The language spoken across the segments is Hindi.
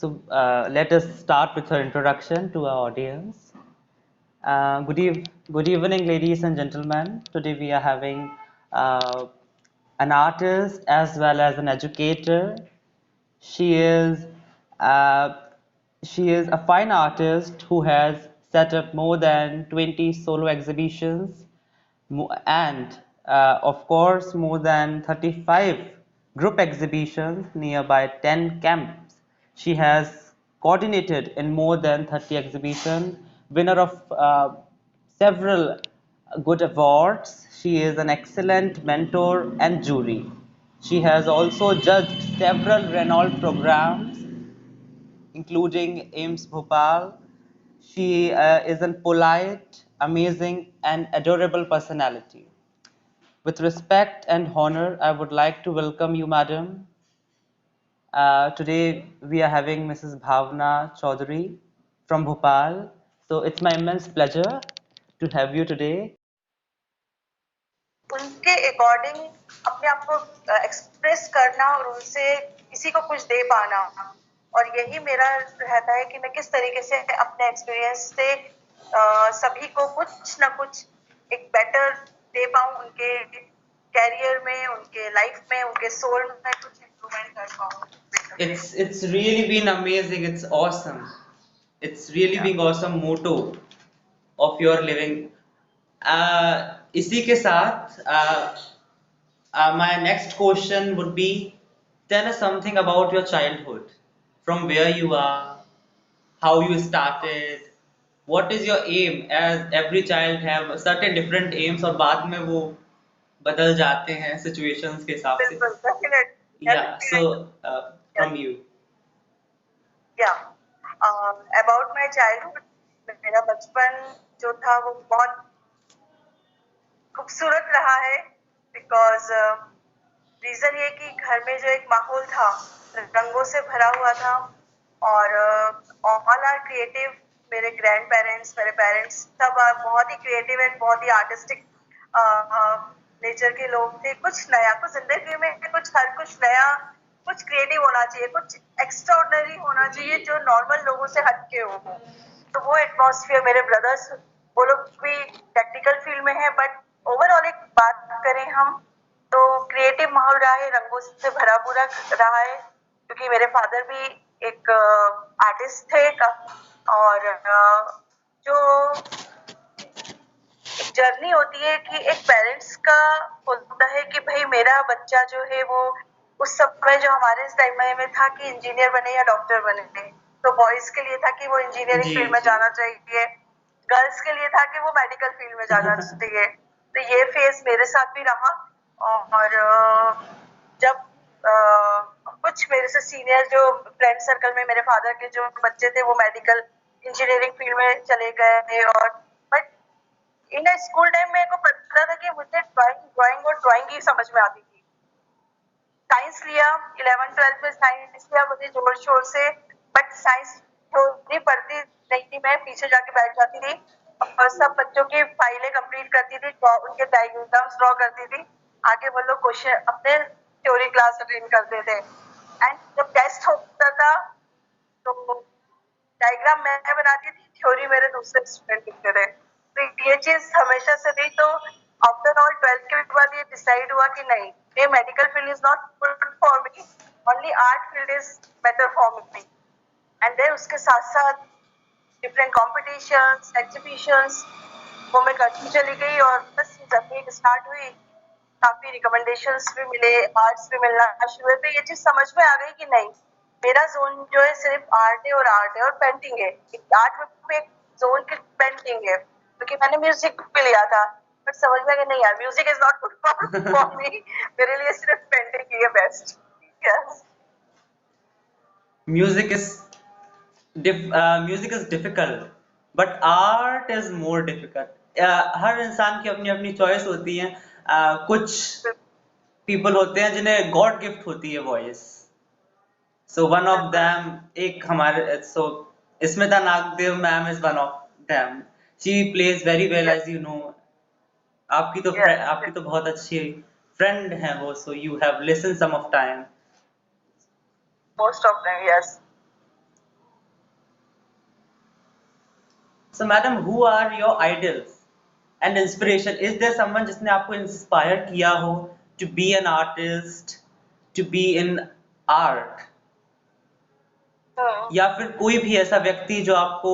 So let us start with her introduction to our audience. Good evening, ladies and gentlemen. Today we are having uh, an artist as well as an educator. She is uh, she is a fine artist who has set up more than 20 solo exhibitions and of course more than 35 group exhibitions, nearby 10 camps. She has coordinated in more than 30 exhibitions, winner of several good awards. She is an excellent mentor and jury. She has also judged several renowned programs including AIMS Bhopal. She is a polite, amazing, and adorable personality. With respect and honor, I would like to welcome you, madam. Today we are having Mrs. Bhavna Chaudhary from Bhopal. So it's my immense pleasure to have you today. उनके अकॉर्डिंग अपने आप को एक्सप्रेस करना और उनसे किसी को कुछ दे पाना, और यही मेरा रहता है कि मैं किस तरीके से अपने एक्सपीरियंस से सभी को कुछ ना कुछ एक बेटर दे पाऊं, उनके कैरियर में, उनके लाइफ में, उनके सोल में कुछ इम्प्रूवमेंट कर पाऊं. It's really been amazing. It's awesome. It's really Yeah. been awesome motto of your living. इसी के साथ my next question would be, tell us something about your childhood, from where you are, how you started, what is your aim, as every child have certain different aims और बाद में वो बदल जाते हैं situations के हिसाब से. बिल्कुल, definitely. Yeah, so from you. Yeah. About my childhood, मेरा बचपन जो था वो बहुत खूबसूरत रहा है, बिकॉज रीजन ये कि घर में जो एक माहौल था रंगों से भरा हुआ था, और ऑल आर क्रिएटिव. मेरे ग्रैंड पेरेंट्स, मेरे पेरेंट्स सब बहुत ही क्रिएटिव एंड बहुत ही आर्टिस्टिक नेचर के लोग थे. कुछ नया, कुछ जिंदगी में कुछ नया, कुछ क्रिएटिव होना चाहिए, कुछ एक्स्ट्राऑर्डिनरी होना चाहिए जो नॉर्मल लोगों से हटके हो. तो वो एटमॉस्फेयर, मेरे ब्रदर्स वो लोग भी टेक्निकल फील्ड में है, बट ओवरऑल एक बात करें हम तो क्रिएटिव माहौल रहा है, रंगों से भरा पूरा रहा है, क्योंकि मेरे फादर भी एक आर्टिस्ट थे. और जो एक जर्नी होती है कि एक पेरेंट्स का होता है कि भाई मेरा बच्चा जो है वो उस समय जो हमारे इस टाइम में था कि इंजीनियर बने या डॉक्टर बने, तो बॉयज के लिए था कि वो इंजीनियरिंग फील्ड में जाना चाहिए, गर्ल्स के लिए था कि वो मेडिकल फील्ड में जाना चाहिए. तो ये फेज मेरे साथ भी रहा. और जब कुछ मेरे से सीनियर जो फ्रेंड सर्कल में मेरे फादर के जो बच्चे थे वो मेडिकल इंजीनियरिंग फील्ड में चले गए थे, और बट इन स्कूल टाइम मेरे को पता था कि मुझे ड्राइंग और ड्राइंग ही समझ में आती थी. साइंस लिया, 11th-12th में साइंस लिया मुझे जोर शोर से, बट साइंस थोड़ी पढ़ती नहीं थी, मैं पीछे जाके बैठ जाती थी और सब बच्चों की फाइलें कंप्लीट करती थी, उनके डायग्राम्स ड्रॉ करती थी, आगे वो लोग क्वेश्चन अपने थ्योरी क्लास अटेंड करते थे. एंड जब टेस्ट होता था तो डायग्राम मैं बनाती थी, थ्योरी मेरे दूसरे स्टूडेंट लिखते थे. तो ये चीज हमेशा से थी. तो आफ्टर ऑल 12th के बाद ये डिसाइड हुआ कि नहीं, ये medical field is not good for me, only art field is better for me. And then उसके साथ साथ डिफरेंट कॉम्पिटिशंस, एग्जीबिशंस वो मैं करती चली गई, और बस जर्नी स्टार्ट हुई. काफी रिकमेंडेशंस भी मिले, आर्ट्स भी मिलना शुरू हुए. तो ये चीज समझ में आ गई कि नहीं, मेरा जोन जो है सिर्फ आर्ट है और पेंटिंग है. आर्ट में एक जोन की पेंटिंग है, क्योंकि मैंने म्यूजिक भी लिया था, बट समझ में आ गया नहीं यार, music is not good for मी, मेरे लिए सिर्फ पेंटिंग ही है best. Yes. Music is music is difficult, but art is more difficult. हर इंसान की अपनी अपनी चॉइस होती है. कुछ पीपल होते हैं जिन्हें गॉड गिफ्ट होती है वॉइस. सो वन ऑफ बिल्कुल. दैम एक हमारे so Smita Nagdev ma'am is one of them. She plays very well yes. As you know. Yes. आपकी तो बहुत अच्छी फ्रेंड है वो. So you have listen some of time. Most of them. Yes. So, madam, who are your idols and inspiration? Is there someone जिसने आपको इंस्पायर किया हो to be an artist, to be in art, या फिर कोई भी ऐसा व्यक्ति जो आपको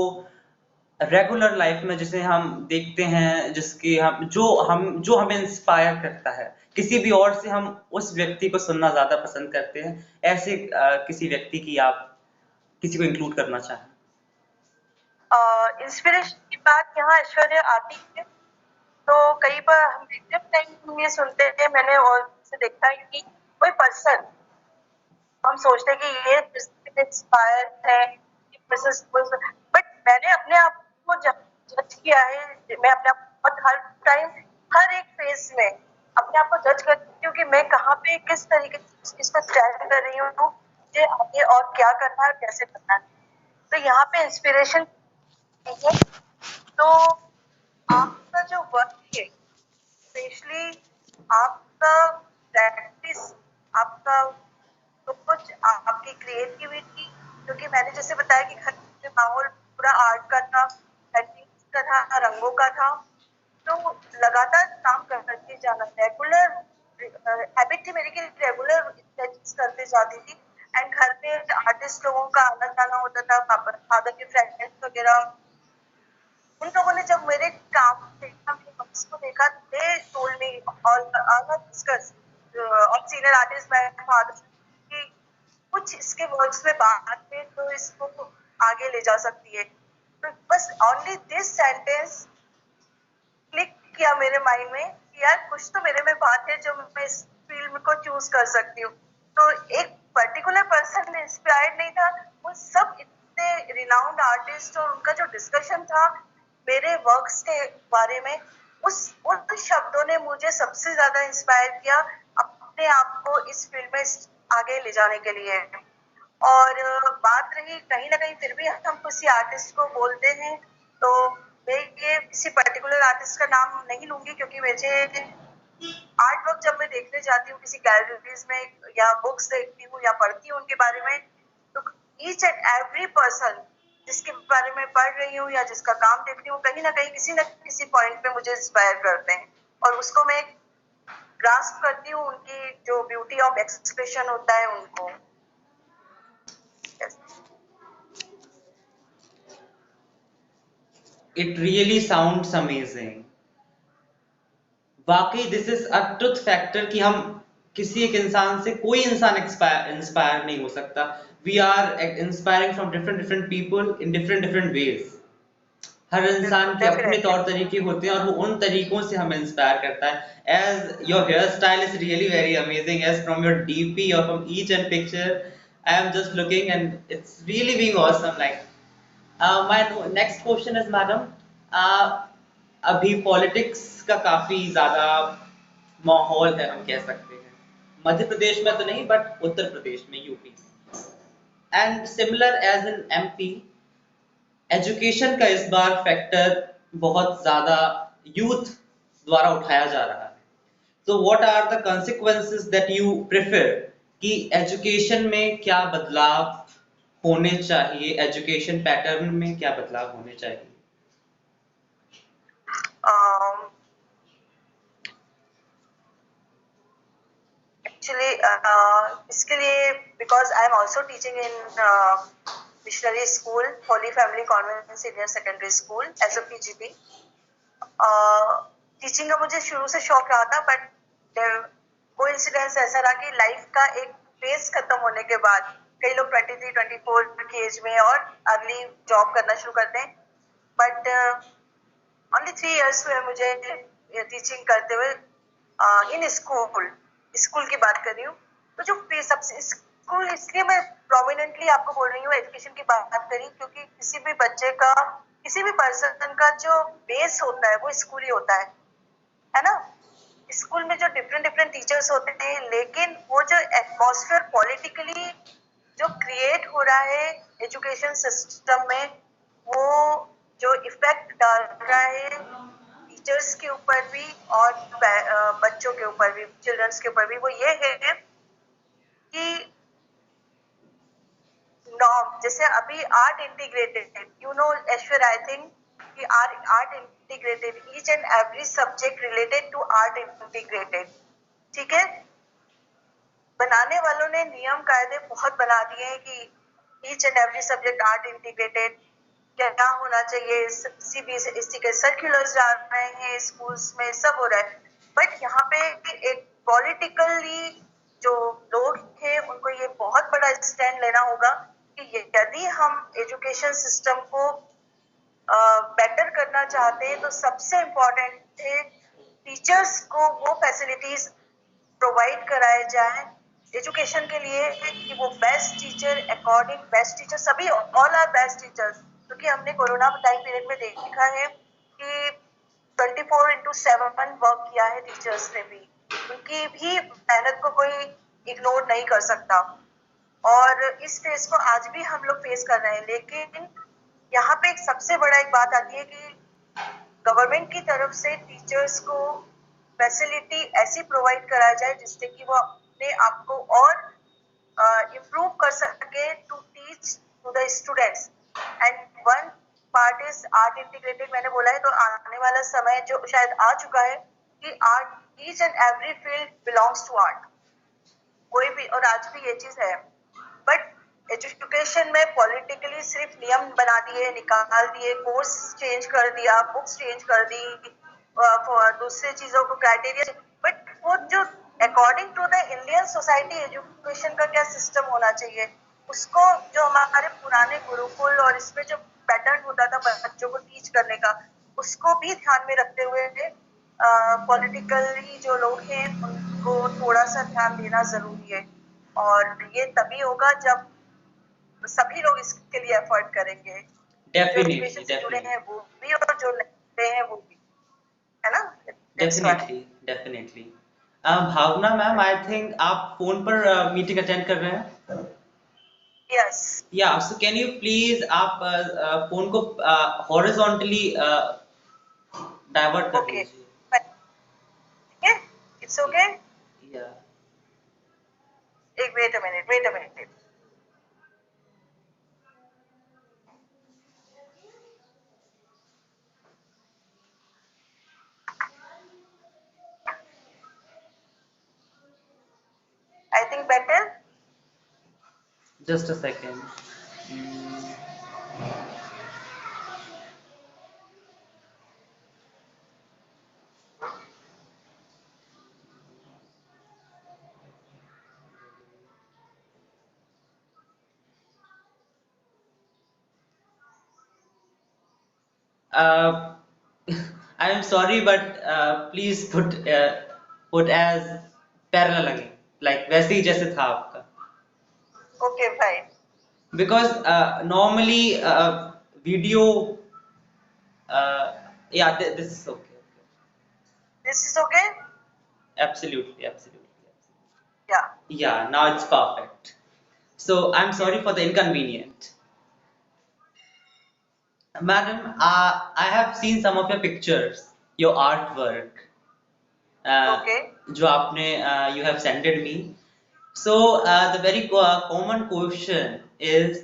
रेगुलर लाइफ में जिसे हम देखते हैं, जिसके जो हमें इंस्पायर करता है, किसी भी और से हम उस व्यक्ति को सुनना ज्यादा पसंद करते हैं, ऐसे किसी व्यक्ति की आप किसी को इंक्लूड करना चाहें? इंस्पिरेशन की बात यहाँ ऐश्वर्या आती है, तो कई बार हम एग्जाम टाइम में ये सुनते हैं, मैंने और से देखा है कि कोई पर्सन हम सोचते हैं कि ये इंस्पायर है, बट मैंने अपने आप को जज किया है. मैं अपने आप को हर टाइम हर एक फेज में अपने आप को जज करती हूँ कि मैं कहाँ पे किस तरीके से इस पर स्टैंड कर रही हूँ, मुझे आगे और क्या करना है और कैसे करना है. तो यहाँ पे इंस्पिरेशन है. तो आपका जो वर्क है, स्पेशली आपका प्रैक्टिस, आपका तो कुछ आपकी क्रिएटिविटी, क्योंकि मैंने जैसे बताया कि घर में माहौल पूरा आर्ट का था, पेंटिंग्स का था, रंगों का था, तो लगातार काम करते जाना, रेगुलर हैबिट थी मेरी कि रेगुलर स्केचेस करते जाती थी. एंड घर पे आर्टिस्ट लोगों का आना जाना होता था, फादर के फ्रेंड्स वगैरह, उन लोगों ने जब मेरे काम देखा, मेरे वर्क्स को देखा, they told me all discuss और सीनियर आर्टिस्ट मैं फादर कि कुछ इसके वर्क्स में बात है तो इसको आगे ले जा सकती है. तो बस ओनली दिस सेंटेंस क्लिक किया मेरे माइंड में कि यार कुछ तो मेरे में बात है जो मैं इस फील्ड को चूज कर सकती हूँ. तो एक पर्टिकुलर पर्सन इंस्पायर्ड नहीं था, वो सब इतने रिनाउंड आर्टिस्ट और उनका जो डिस्कशन था मेरे वर्क्स के बारे में, उन शब्दों ने मुझे सबसे ज्यादा इंस्पायर किया अपने आप को इस फील्ड में आगे ले जाने के लिए. और बात रही कहीं ना कहीं फिर भी हम किसी आर्टिस्ट को बोलते हैं, तो मैं ये किसी पर्टिकुलर आर्टिस्ट का नाम नहीं लूंगी, क्योंकि मुझे आर्ट वर्क जब मैं देखने जाती हूँ किसी गैलरीज में या बुक्स देखती हूँ या पढ़ती हूँ उनके बारे में, तो ईच एंड एवरी पर्सन जिसके बारे में पढ़ रही हूँ या जिसका काम देखती हूँ, कहीं ना कहीं किसी न किसी पॉइंट पे मुझे इंस्पायर करते हैं, और उसको मैं ग्रास्प करती हूँ, उनकी जो ब्यूटी ऑफ एक्सप्रेशन होता है उनको. yes. It really sounds amazing. वाकई this is a truth factor कि हम किसी एक इंसान से कोई इंसान इंस्पायर नहीं हो सकता. We are inspiring from different different people in different different ways. हर इंसान बिल्कुल, के अपने डेफिनेटली. तौर तरीके होते हैं और वो उन तरीकों से हमें इंस्पायर करता है. As your hair style is really very amazing, as from your DP और from each and picture I am just looking and it's really being awesome. Like my next question is madam, अभी पॉलिटिक्स का काफी ज्यादा माहौल है हम कह सकते हैं. मध्य प्रदेश में तो नहीं बट उत्तर प्रदेश में, यूपी में, and similar as in MP, education का इस बार फैक्टर बहुत ज्यादा यूथ द्वारा उठाया जा रहा है. तो what are the consequences that you prefer कि एजुकेशन में क्या बदलाव होने चाहिए, एजुकेशन पैटर्न में क्या बदलाव होने चाहिए? एक्चुअली इसके लिए because I am also teaching in missionary school, holy family convent senior secondary school as a PGT. Teaching का मुझे शुरू से शौक रहा था, बट कोइंसिडेंस ऐसा रहा कि लाइफ का एक फेज खत्म होने के बाद कई लोग 23-24 की एज में और अर्ली जॉब करना शुरू करते हैं, बट ओनली 3 years हुए मुझे टीचिंग करते हुए इन स्कूल की बात कर रही हूँ. तो जो सबसे स्कूल इसलिए मैं प्रोमिनेंटली आपको बोल रही हूँ एजुकेशन की बात करी, क्योंकि किसी भी बच्चे का, किसी भी पर्सन का जो बेस होता है वो स्कूल ही होता है ना। स्कूल में जो डिफरेंट डिफरेंट टीचर्स होते हैं, लेकिन वो जो एटमॉस्फेयर पॉलिटिकली जो क्रिएट हो रहा है एजुकेशन सिस्टम में, वो जो इफेक्ट डाल रहा है टीचर्स के ऊपर भी और बच्चों के ऊपर भी, चिल्ड्रंस के ऊपर भी, वो ये है कि नॉर्म, जैसे अभी art integrated, you know Aishwarya, I think कि art integrated, each and every subject related to art integrated, ठीक है। बनाने वालों ने नियम कायदे बहुत बना दिए हैं कि each and every subject art integrated क्या होना चाहिए, सीबीएसई के सर्कुलर्स आ रहे हैं स्कूल्स में, सब हो रहा है। बट यहाँ पे एक पॉलिटिकली जो लोग हैं उनको ये बहुत बड़ा स्टैंड लेना होगा कि यदि हम एजुकेशन सिस्टम को बेटर करना चाहते हैं तो सबसे इम्पोर्टेंट है टीचर्स को वो फैसिलिटीज प्रोवाइड कराए जाए एजुकेशन के लिए कि वो best teacher, according best teacher, सभी ऑल आर बेस्ट टीचर्स, क्योंकि हमने कोरोना टाइम पीरियड में देखा है कि 24/7 वर्क किया है टीचर्स ने भी, उनकी भी मेहनत को कोई इग्नोर नहीं कर सकता, और इस फेज को आज भी हम लोग फेस कर रहे हैं। लेकिन यहाँ पे एक सबसे बड़ा एक बात आती है कि गवर्नमेंट की तरफ से टीचर्स को फैसिलिटी ऐसी प्रोवाइड कराया जाए जिससे कि वो अपने आप को और इम्प्रूव कर सके to teach to the students. And one part is art integrated, मैंने बोला है, तो आने वाला समय जो शायद आ चुका है कि art, each and every field belongs to art, कोई भी, और आज भी ये चीज है। बट एजुकेशन में पॉलिटिकली सिर्फ नियम बना दिए, निकाल दिए, कोर्स चेंज कर दिया, बुक्स चेंज कर दी, दूसरी चीजों को क्राइटेरिया, बट वो जो according to the Indian society education का क्या सिस्टम होना चाहिए, उसको जो हमारे पुराने गुरुकुल और इसमें जो पैटर्न होता था बच्चों को टीच करने का, उसको भी ध्यान में रखते हुए पॉलिटिकली जो लोग हैं उनको थोड़ा सा ध्यान देना जरूरी है, और ये तभी होगा जब सभी लोग इसके लिए एफर्ट करेंगे, जो एजुकेशन से जुड़े हैं वो भी और जो नहीं हैं वो भी, है ना। Definitely definitely. Bhavna ma'am, I think आप फोन पर मीटिंग अटेंड कर रहे हैं। Yes, yeah so can you please आप फोन को हॉरिजॉन्टली डाइवर्ट कर ओके, दीजिए। ठीक है, इट्स ओके। या एक wait a minute. I think better. Just a second. Uh, I am sorry, but please put as parallel again, like वैसे ही जैसे था आपका. Okay fine, Because normally video, uh, yeah, this is okay. This is okay. Absolutely, absolutely. या, Yeah, now it's perfect. So I'm sorry for the inconvenient. Madam, I have seen some of your pictures, your artwork, okay, जो आपने you have sended me. So the very common question is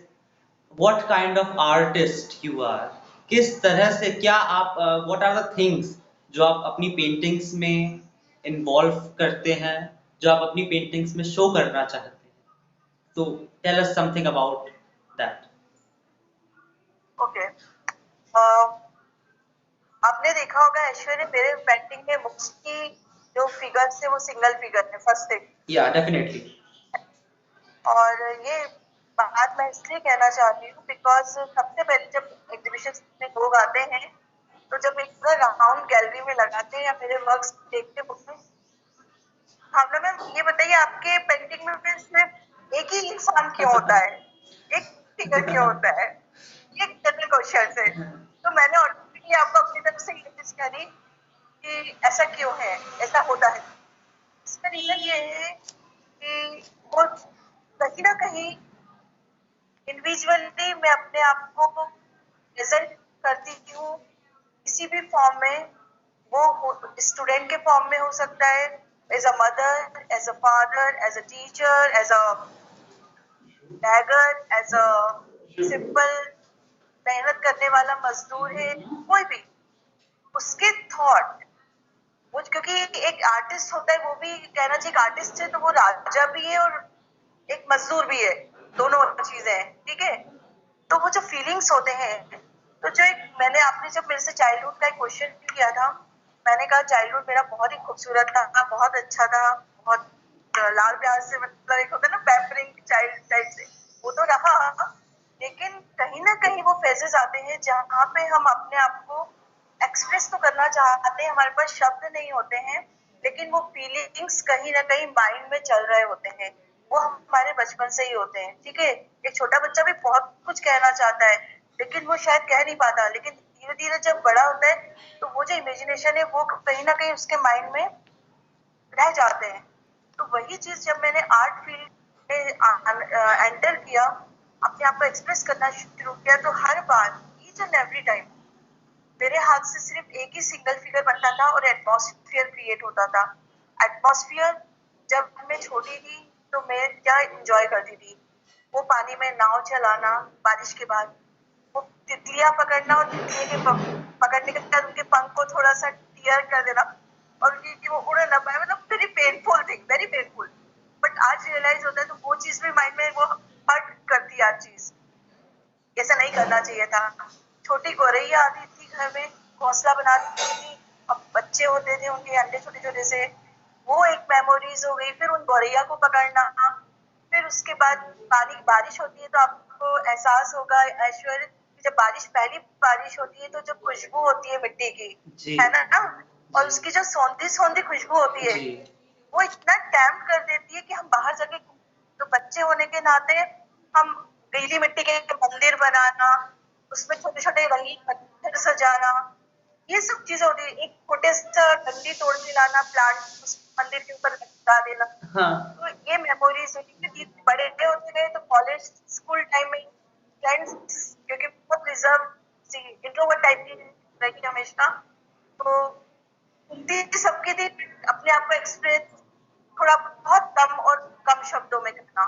what kind of artist you are. किस तरह से, क्या आप what are the things जो आप अपनी पेंटिंग्स में इन्वॉल्व करते हैं, जो आप अपनी पेंटिंग्स में शो करना चाहते हैं. So tell us something about that. Okay. आपने देखा होगा ऐश्वर्य, मेरे पेंटिंग में मोस्टली जो फिगर्स है वो सिंगल फिगर है, फर्स्ट थिंग। Yeah, definitely. और ये बात मैं इसलिए कहना चाहती हूँ बिकॉज सबसे पहले जब एग्जीबिशन में लोग आते हैं तो जब एक पूरा राउंड गैलरी में लगाते हैं या मेरे वर्क्स देखते हैं, भावना मैम ये बताइए आपके पेंटिंग में सिर्फ एक ही इंसान क्यों होता है, एक फिगर क्यों होता है, ये जनरल क्वेश्चन है। तो मैंने ऑटोमेटिकली आपको अपनी तरफ से ये चीज करी कि ऐसा क्यों है, ऐसा होता है। इसका रीजन ये है कि वो कहीं ना कहीं इंडिविजुअली मैं अपने आप को प्रेजेंट करती हूँ किसी भी फॉर्म में, वो स्टूडेंट के फॉर्म में हो सकता है, as a mother, as a father, as a teacher, as a beggar, as a simple मेहनत करने वाला मजदूर है, कोई भी उसके थॉट, वो क्योंकि एक आर्टिस्ट होता है, वो भी कहना चाहिए आर्टिस्ट है तो वो राजा भी है और एक मजदूर भी है, दोनों चीजें हैं, ठीक है। तो वो जो फीलिंग्स होते हैं, तो जो एक मैंने आपने जब मेरे से चाइल्डहुड का एक क्वेश्चन किया था, मैंने कहा चाइल्डहुड मेरा बहुत ही खूबसूरत था, बहुत अच्छा था, बहुत लाल प्यार से, मतलब एक होता है ना पैम्परिंग चाइल्ड टाइप से, वो तो रहा, लेकिन कहीं ना कहीं वो फेजेस आते हैं जहाँ पे हम अपने आप को एक्सप्रेस तो करना चाहते हैं, हमारे पास शब्द नहीं होते हैं, लेकिन वो फीलिंग्स कहीं ना कहीं माइंड में चल रहे होते हैं, वो हमारे बचपन से ही होते हैं, ठीक है। एक छोटा बच्चा भी बहुत कुछ कहना चाहता है, लेकिन वो शायद कह नहीं पाता, लेकिन धीरे धीरे जब बड़ा होता है तो वो जो इमेजिनेशन है वो कहीं ना कहीं उसके माइंड में रह जाते हैं। तो वही चीज जब मैंने आर्ट फील्ड में एंटर किया, अपने आप को एक्सप्रेस करना शुरू किया, तो हर बार ईच एंड एवरी टाइम मेरे हाथ से सिर्फ एक ही सिंगल फिगर बनता था और एटमॉस्फेयर क्रिएट होता था। एटमॉस्फेयर, जब मैं छोटी थी तो मैं क्या एंजॉय करती थी, वो पानी में नाव चलाना, बारिश के बाद वो तितलियां पकड़ना और तितलियों के पकड़ने के बाद उनके पंख को थोड़ा सा टियर कर देना और कि वो उड़ ना पाए, मतलब very painful thing, very painful. But आज रियलाइज होता है तो वो चीज भी माइंड में वो हर्ट करती है, आज चीज ऐसा नहीं करना चाहिए था। छोटी गौरैया आती थी घर में, घोंसला बनाती थी, अब बच्चे होते थे, उनके अंडे छोटे छोटे से, वो एक मेमोरीज हो गई। फिर उन गौरैया को पकड़ना, फिर उसके बाद पानी बारिश होती है तो आपको एहसास होगा ऐश्वर्य, जब बारिश पहली बारिश होती है तो जो खुशबू होती है मिट्टी की, है ना, और उसकी जो सौंधी सौंधी खुशबू होती है, वो इतना टेम्प्ट कर देती है कि हम बाहर जाके, तो बच्चे होने के नाते हम गीली मिट्टी के मंदिर बनाना, उसमें छोटे छोटे रंगीन पत्थर सजाना, ये सब चीजें होती है। एक छोटे सा डंडी तोड़ के लाना, प्लांट उस मंदिर के ऊपर लगा देना। तो ये मेमोरीज होती, बड़े होते गए तो कॉलेज स्कूल टाइम में फ्रेंड्स, क्योंकि बहुत रिजर्व सी इंट्रोवर्ट टाइप की रही हमेशा, तो थी सबकी थी अपने आप को एक्सप्रेस थोड़ा बहुत कम और कम शब्दों में करना।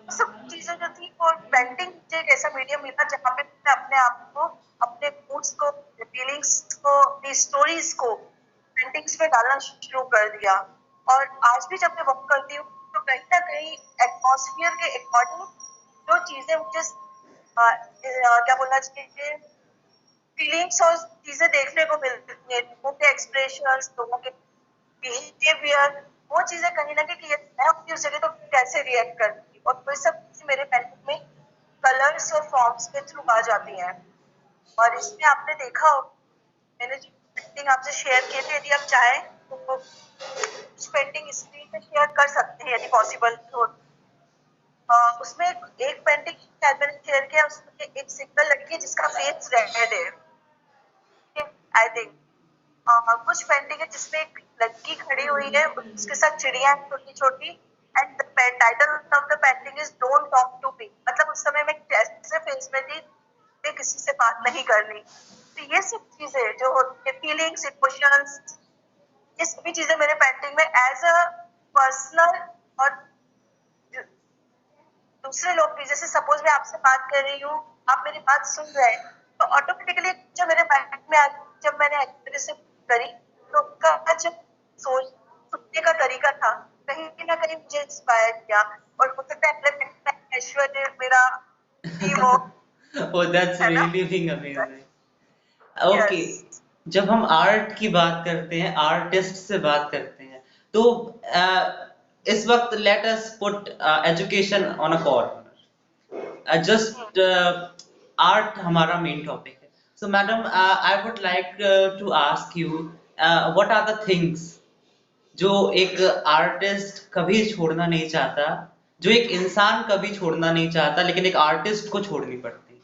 तो सब चीजें जो थी, वो पेंटिंग मुझे एक ऐसा मीडियम मिला जहाँ पे मैं अपने आप को, अपने मूड्स को, फीलिंग्स को, अपनी स्टोरीज को पेंटिंग्स में डालना शुरू कर दिया। और आज भी जब मैं वर्क करती हूँ तो कहीं ना कहीं एटमॉस्फेयर के अकॉर्डिंग जो चीजें मुझे क्या बोलना चाहिए, फीलिंग्स और चीजें देखने को मिलती है, लोगों के एक्सप्रेशंस, लोगों के बिहेवियर, वो चीजें कहीं ना कहीं मैं होती उस जगह तो कैसे रिएक्ट करती, और वो सब चीजें मेरे पेंटिंग में कलर्स और फॉर्म्स के थ्रू आ जाती हैं। और इसमें आपने देखा हो, मैंने जो पेंटिंग आपसे शेयर किए थे, यदि आप चाहें तो कुछ पेंटिंग स्क्रीन पे शेयर कर सकते हैं यदि पॉसिबल हो। उसमें एक पेंटिंग शायद मैंने शेयर किया, उसमें एक सिंगल लड़की है जिसका फेस रेड है, आई थिंक। कुछ पेंटिंग है जिसमें एक लड़की खड़ी हुई है, उसके साथ चिड़िया छोटी छोटी, and the title of the painting is don't talk to me, मतलब उस समय मैं कैसे फेस में थी, मैं किसी से बात नहीं करनी। तो ये सब चीजें जो होती है, फीलिंग्स, इमोशंस, ये सभी चीजें मेरे पेंटिंग में एज अ पर्सनल, और दूसरे लोग भी, जैसे सपोज मैं आपसे बात कर रही हूँ, आप मेरी बात सुन रहे हैं, तो ऑटोमेटिकली जो मेरे माइंड में आ, जब मैंने एक्ट्रेस से करी तो उनका जो सोच सुनने का तरीका था कहीं ना कहीं मुझे इंस्पायर किया, और हो सकता है ऐश्वर्य मेरा थी वो, Oh, that's है ना। really being amazing. Okay, yes. जब हम आर्ट की बात करते हैं, आर्टिस्ट से बात करते हैं, तो इस वक्त let us put education on a corner, just art हमारा मेन टॉपिक है। So madam, I would like to ask you, what are the things जो एक आर्टिस्ट कभी छोड़ना नहीं चाहता, जो एक इंसान कभी छोड़ना नहीं चाहता लेकिन एक आर्टिस्ट को छोड़नी पड़ती है।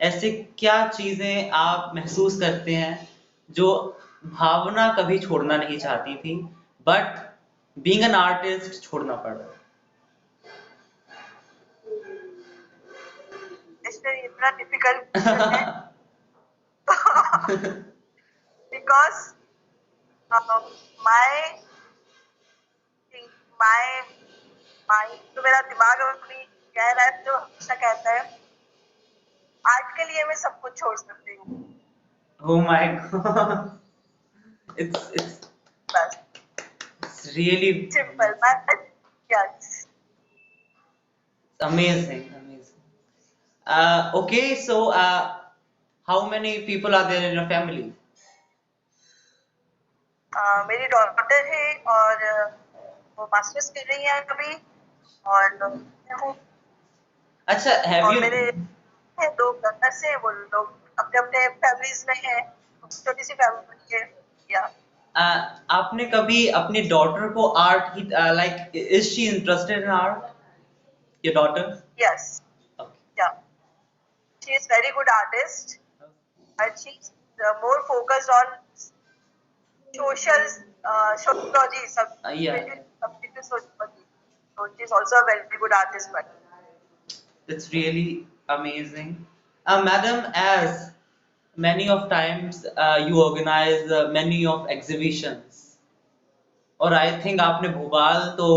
ऐसे क्या चीजें आप महसूस करते हैं जो भावना कभी छोड़ना नहीं चाहती थी बट बीइंग एन आर्टिस्ट छोड़ना पड़ा? इसलिए इतना डिफिकल्ट क्वेश्चन है बिकॉज माय माय माइंड, तो मेरा दिमाग अपनी कह रहा है, जो हमेशा कहता है आर्ट के लिए मैं सब कुछ छोड़ सकती हूँ, Oh my God. It's बस really सिंपल। मैं yes amazing, amazing. Okay, so how many people are there in your family? मेरी डॉटर है और वो मास्टर्स कर रही है अभी, और मैं हूँ, अच्छा, have और you मेरे हैं दो ब्रदर्स हैं, वो लोग अपने अपने फैमिलीज में हैं, छोटी सी फैमिली है। या आपने कभी अपनी डॉटर को आर्ट की like is she interested in art? Your daughter? Yes Okay. या she is very good artist and she's more focused on social sociology Yeah, subject is sociology. So she's also a very good artist. But that's really amazing. Madam, as many of times you organize many of exhibitions, और आई थिंक आपने भोपाल तो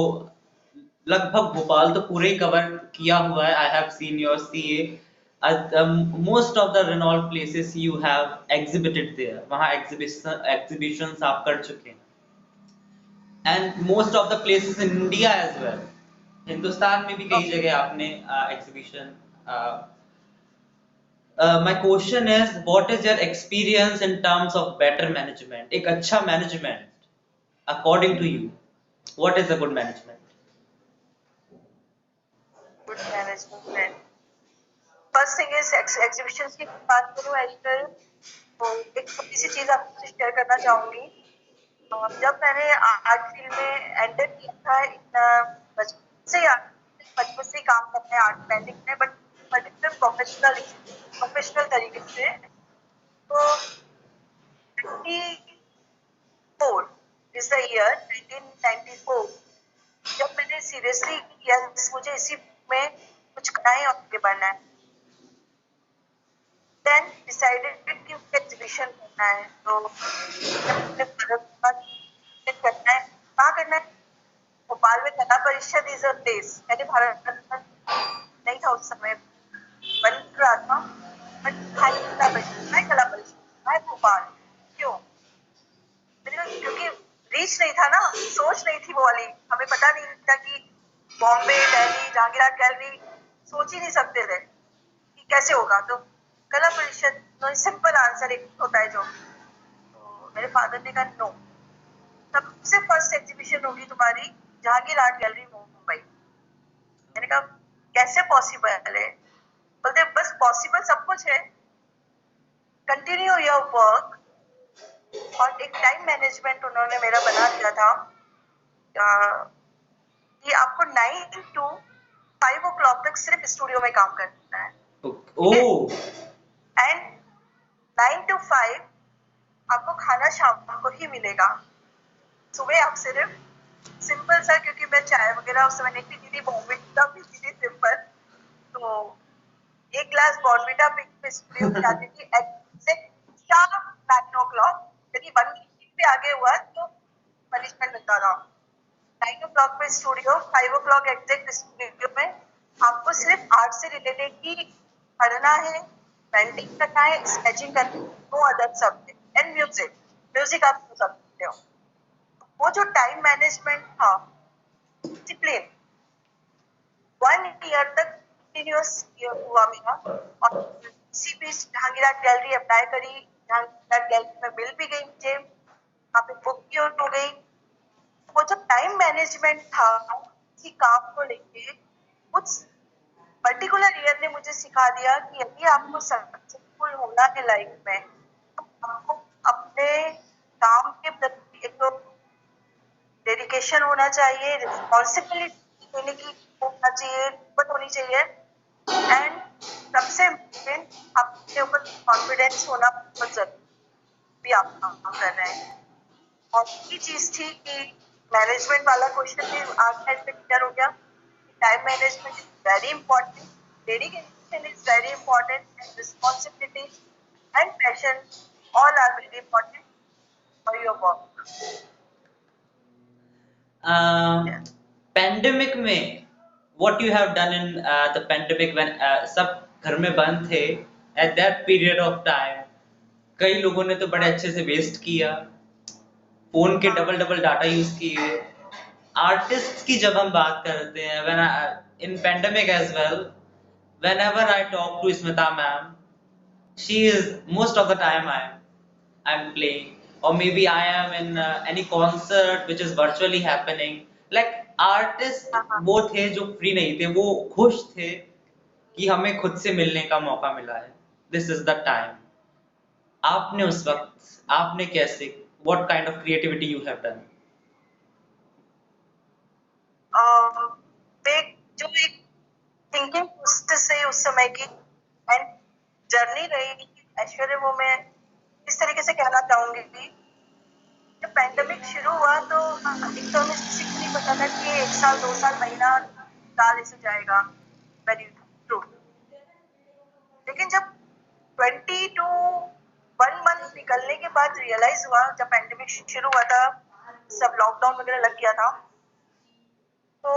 लगभग भोपाल तो पूरे ही कवर किया हुआ है। I have seen your CA most of the renowned places you have exhibited there, वहाँ एग्जीबिशंस आप कर चुके हैं and most of the places in India as well, Hindustan में भी कई okay, जगह आपने exhibition. My question is what is your experience in terms of better management? एक अच्छा management according to you, what is a good management? good management. First thing is exhibitions की बात करूँ एडिटर, तो एक छोटी सी चीज आपसे शेयर करना चाहूंगी। जब मैंने आर्ट फील्ड में एंटर किया था, इतना बचपन से ही काम करते हैं आर्ट पेंटिंग में, बट पर्टिकुलर प्रोफेशनल तरीके से, तो 94 इज द ईयर 1994 जब मैंने सीरियसली यस मुझे इसी में कुछ करना है और आगे बढ़ना है, देन डिसाइडेड कि मुझे एग्जीबिशन करना है। तो अपने भारत का करना है, कहाँ करना है? भोपाल में कला परिषद इज अ प्लेस। मैंने भारत रत्न नहीं था उस समय, बन रहा था, बट कला परिषद मैं भोपाल क्यों? क्योंकि रीच नहीं था ना, सोच नहीं थी वो वाली, हमें पता नहीं था कि बॉम्बे, दिल्ली, जहांगीर गैलरी, सोच ही नहीं सकते थे कि कैसे होगा। तो कला परिषद, सिंपल आंसर एक होता है जो, तो मेरे फादर ने कहा नो, सबसे फर्स्ट एग्जीबिशन होगी तुम्हारी जहांगीर आर्ट गैलरी मुंबई। मैंने कहा कैसे पॉसिबल है? बोलते बस पॉसिबल सब कुछ है, कंटिन्यू योर वर्क। और एक टाइम मैनेजमेंट उन्होंने मेरा बना दिया था कि आपको 9 to 5 o'clock तक सिर्फ स्टूडियो में काम करना है, ओह, एंड 9 to 5 आपको खाना शाम को ही मिलेगा। सुबह आप सिर्फ सिंपल सा, क्योंकि मैं चाय वगैरह उस समय नहीं पीती थी, बॉर्नविटा पीती थी सिंपल, तो एक ग्लास बॉर्नविटा पी के स्टूडियो में जाती थी एग्जैक्ट शार्प 9 o'clock। यदि 1 मिनट पे आगे हुआ तो पनिशमेंट मिलता था। 9 o'clock पे स्टूडियो, 5 o'clock एग्जैक्ट स्टूडियो में आपको सिर्फ आर्ट से रिलेटेड ही पढ़ना है, पेंटिंग करना है, स्केचिंग करना है, no other subject, and music, music आप सुन सकते हो। वो जो टाइम मैनेजमेंट था, डिसिप्लिन, 1 ईयर तक कंटिन्यूअस हुआ मेरा। और इसी बीच जहांगीर आर्ट गैलरी अप्लाई करी, जहांगीर आर्ट गैलरी में मिल भी गई मुझे, वहाँ पे बुक भी हो गई। वो जो टाइम मैनेजमेंट था किसी काम को लेके, कुछ पर्टिकुलर ईयर ने मुझे सिखा दिया कि यदि आपको सक्सेसफुल होना है लाइफ में, तो आपको अपने काम के प्रति एक डेडिकेशन होना चाहिए, रिस्पॉन्सिबिलिटी लेने की होना चाहिए, हिम्मत होनी चाहिए एंड सबसे इम्पोर्टेंट अपने ऊपर कॉन्फिडेंस होना बहुत जरूरी भी आप काम कर रहे हैं। और ये चीज थी कि मैनेजमेंट वाला क्वेश्चन भी आपका इससे क्लियर हो गया। Time management is very important, dedication is very important and responsibility and passion all are very important for your work. Yeah. Pandemic में what you have done in the pandemic when सब घर में बंद थे at that period of time, कई लोगों ने तो बड़े अच्छे से वेस्ट किया, फोन के डबल डबल डाटा यूज किए। आर्टिस्ट की जब हम बात करते हैं when in pandemic as well, whenever I talk to Smita ma'am, she is most of the time I'm playing, or maybe I am in any concert which is virtually happening. Like artist वो थे जो फ्री नहीं थे, वो खुश थे कि हमें खुद से मिलने का मौका मिला है। This is the time. आपने उस वक्त आपने कैसे what kind of creativity you have done? जो एक थिंकिंग प्रोसेस है उस समय की एंड जर्नी रही ऐश्वर्या, वो मैं इस तरीके से कहना चाहूंगी कि जब पैंडेमिक शुरू हुआ तो एक तो हमें किसी को नहीं पता था कि ये 1 साल 2 साल महीना साल ऐसे जाएगा, वेरी ट्रू। लेकिन जब 20 to 1 मंथ निकलने के बाद रियलाइज हुआ, जब पैंडेमिक शुरू हुआ था, सब लॉकडाउन वगैरह लग गया था, तो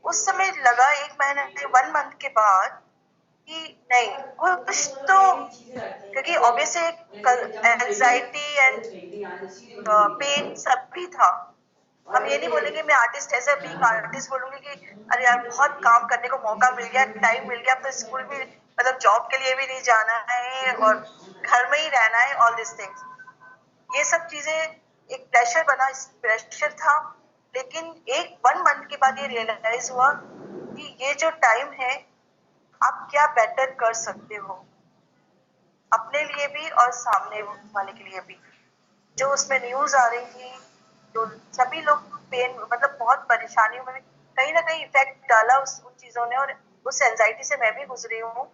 उस समय लगा 1 महीने 1 मंथ के बाद कि नहीं कुछ तो, क्योंकि ऑब्वियसली एंजाइटी एंड पेन सब भी था। हम ये नहीं बोलेंगे, मैं आर्टिस्ट ऐसे बीइंग आर्टिस्ट बोलूंगी कि अरे यार बहुत काम करने को मौका मिल गया, टाइम मिल गया, तो स्कूल भी मतलब जॉब के लिए भी नहीं जाना है और घर में ही रहना है, ऑल दिस थिंग्स, ये सब चीजें एक प्रेशर बना, प्रेशर था। लेकिन 1 मंथ के बाद ये रियलाइज हुआ कि ये जो टाइम है आप क्या बेटर कर सकते हो अपने लिए भी और सामने वाले के लिए भी। जो उसमें न्यूज आ रही थी, जो सभी लोग पेन मतलब बहुत परेशानियों में कहीं ना कहीं इफेक्ट डाला उन चीजों ने, और उस एंजाइटी से मैं भी गुजरी हूँ।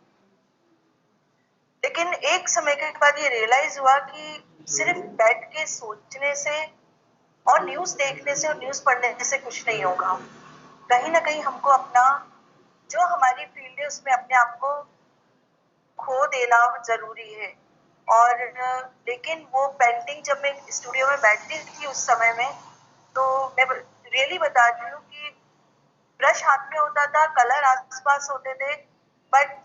लेकिन एक समय के बाद ये रियलाइज हुआ कि सिर्फ बैठ के सोचने से और न्यूज देखने से और न्यूज पढ़ने से कुछ नहीं होगा। कहीं ना कहीं हमको अपना जो हमारी फील्ड है उसमें अपने आप को खो देना जरूरी है। और लेकिन वो पेंटिंग जब मैं स्टूडियो में बैठती थी उस समय में, तो मैं रियली बता रही हूँ कि ब्रश हाथ में होता था, कलर आसपास होते थे, बट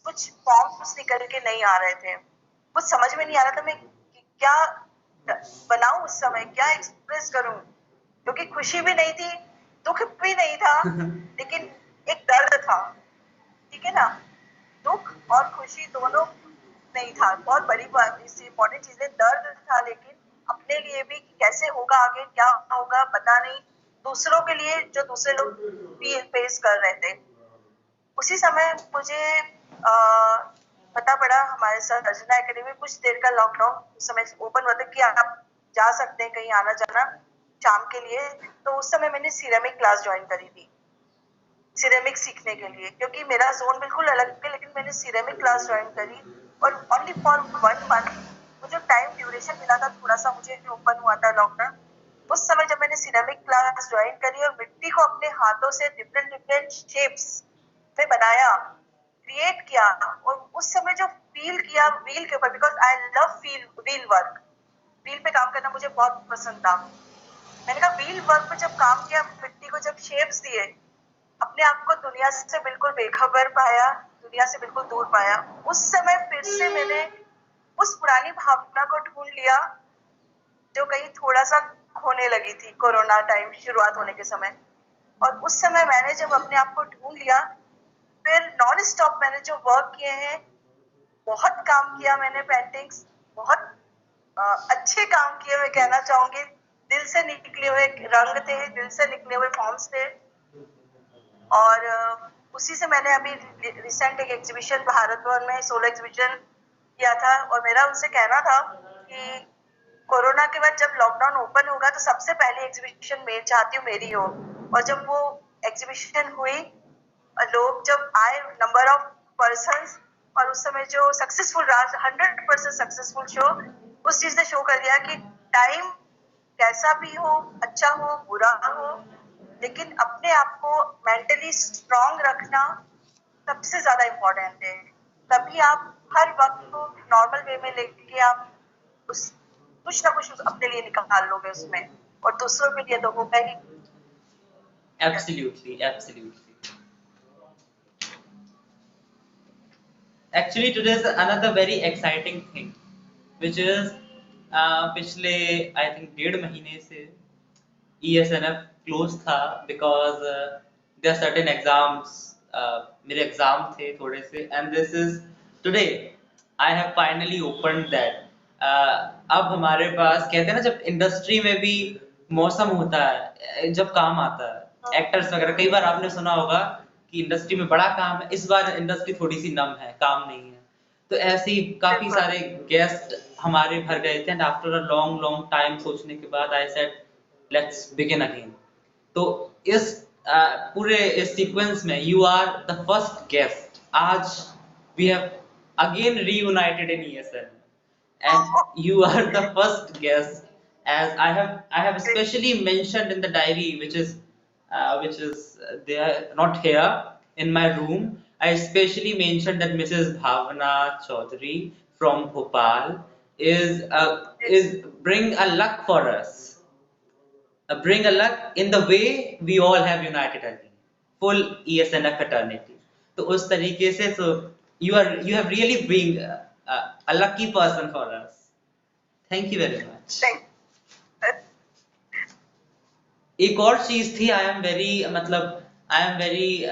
कुछ फॉर्म्स निकल के नहीं आ रहे थे। कुछ समझ में नहीं आ रहा था मैं क्या बनाऊं उस समय, क्या एक्सप्रेस करूं, क्योंकि खुशी भी नहीं थी, दुख भी नहीं था, लेकिन एक दर्द था। ठीक है ना, दुख और खुशी दोनों नहीं था। बहुत बड़ी बात, इससे इम्पोर्टेंट चीज है, दर्द था, लेकिन अपने लिए भी कैसे होगा आगे, क्या होगा पता नहीं, दूसरों के लिए जो दूसरे लोग फेस कर रहे थे। उसी समय मुझे पता पड़ा हमारे साथ अर्जुना एकेडमी कुछ देर का लॉकडाउन उस समय ओपन हुआ था कि आप जा सकते हैं कहीं आना जाना शाम के लिए। तो उस समय मैंने सिरेमिक क्लास ज्वाइन करी थी, सिरेमिक सीखने के लिए, क्योंकि मेरा जोन बिल्कुल अलग है। लेकिन मैंने सिरेमिक क्लास ज्वाइन करी और ओनली फॉर 1 मंथ मुझे टाइम ड्यूरेशन मिला था, थोड़ा सा मुझे ओपन हुआ था लॉकडाउन। उस समय जब मैंने सिरेमिक क्लास ज्वाइन करी और मिट्टी को अपने हाथों से डिफरेंट डिफरेंट शेप्स में बनाया, क्रिएट किया, और उस समय जो फील किया व्हील के ऊपर, because I love wheel work, wheel पे काम करना मुझे बहुत पसंद था। मैंने कहा व्हील वर्क पे जब काम किया, मिट्टी को जब शेप्स दिए, अपने आप को दुनिया से बिल्कुल बेखबर पाया, दुनिया से बिल्कुल दूर पाया। उस समय फिर से मैंने उस पुरानी भावना को ढूंढ लिया जो कहीं थोड़ा सा खोने लगी थी कोरोना टाइम शुरुआत होने के समय। और उस समय मैंने जब अपने आप को ढूंढ लिया, फिर नॉन स्टॉप मैंने जो वर्क किए हैं, बहुत काम किया मैंने, पेंटिंग्स बहुत अच्छे काम किए, मैं कहना चाहूंगी। दिल से निकले हुए रंग थे, दिल से निकले हुए फॉर्म्स थे। और उसी से मैंने अभी रिसेंट एक एग्जीबिशन भारत भवन में सोलो एग्जीबिशन किया था। और मेरा उनसे कहना था कि कोरोना के बाद जब लॉकडाउन ओपन होगा तो सबसे पहले एग्जीबिशन मैं चाहती हूँ मेरी हो। और जब वो एग्जीबिशन हुई लोग जब आए, नंबर ऑफ पर्सन्स, और उस समय जो सक्सेसफुल रहा, 100% सक्सेसफुल शो, उस चीज ने शो कर दिया कि टाइम कैसा भी हो, अच्छा हो, बुरा हो, लेकिन अपने आप को मेंटली स्ट्रांग रखना सबसे ज्यादा इम्पोर्टेंट है। तभी आप हर वक्त को नॉर्मल वे में लेके आप उस कुछ ना कुछ अपने लिए निकाल लोगे उसमें, और दूसरों के लिए तो होगा ही। Absolutely, absolutely. Actually, today is another very exciting thing, which is पिछले I think 1.5 महीने से ESNF close था because there are certain exams, मेरे एग्जाम थे थोड़े से, and this is today I have finally opened that. अब हमारे पास कहते हैं ना, जब इंडस्ट्री में भी मौसम होता है जब काम आता है, एक्टर्स वगैरह, कई बार आपने सुना होगा कि इंडस्ट्री में बड़ा काम है, इस बार इंडस्ट्री थोड़ी सी नम है, काम नहीं है। तो ऐसे ही काफी सारे गेस्ट हमारे भर गए थे, and after a long long time सोचने के बाद I said let's begin again. तो इस पूरे इस सीक्वेंस में you are the first guest. आज we have again reunited in ESN, and you are the first guest, as I have especially mentioned in the diary, which is they are not here in my room. I especially mentioned that Mrs. Bhavana Chaudhary from Bhopal is bring a luck for us, bring a luck in the way we all have united again, full ESNF fraternity. तो उस तरीके से, so you have really been a lucky person for us. Thank you very much. एक और चीज थी, आई एम वेरी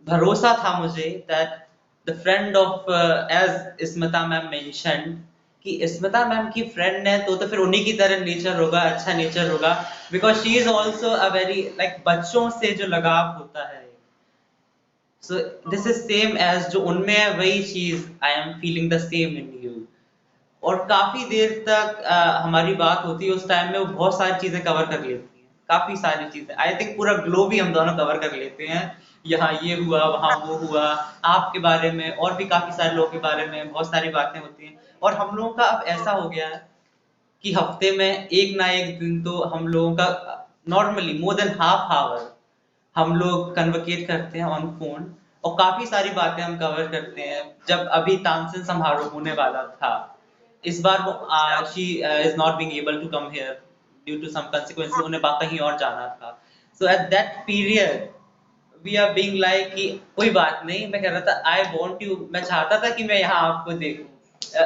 भरोसा था मुझे that the friend of as Smita ma'am mentioned कि स्मिता मैम की फ्रेंड है तो फिर उन्हीं की तरह नेचर होगा, अच्छा नेचर होगा, because she is also a very like बच्चों से जो लगाव होता है, so this is same as जो उनमें है, वही चीज I am feeling the same in you. और काफी देर तक हमारी बात होती है, उस टाइम में वो बहुत सारी चीजें कवर कर लेती हैं, काफी सारी चीजें, आई थिंक पूरा ग्लोब ही हम दोनों कवर कर लेते हैं। यहाँ ये हुआ, वहाँ वो हुआ, आपके बारे में और भी काफी सारे लोगों के बारे में बहुत सारी बातें होती हैं। और हम लोगों का अब ऐसा हो गया है कि हफ्ते में एक ना एक दिन तो हम लोगों का normally more than half hour हम लोग कन्वर्सेट करते हैं ऑन फोन, और काफी सारी बातें हम कवर करते हैं। जब अभी तानसेन समारोह होने वाला था इस बार, वो she is not being able to come here due to some consequences, उन्हें कहीं और जाना था। So at that period we are being like कि कोई बात नहीं, मैं कह रहा था आई वांट यू, मैं चाहता था कि मैं यहाँ आपको देखूं,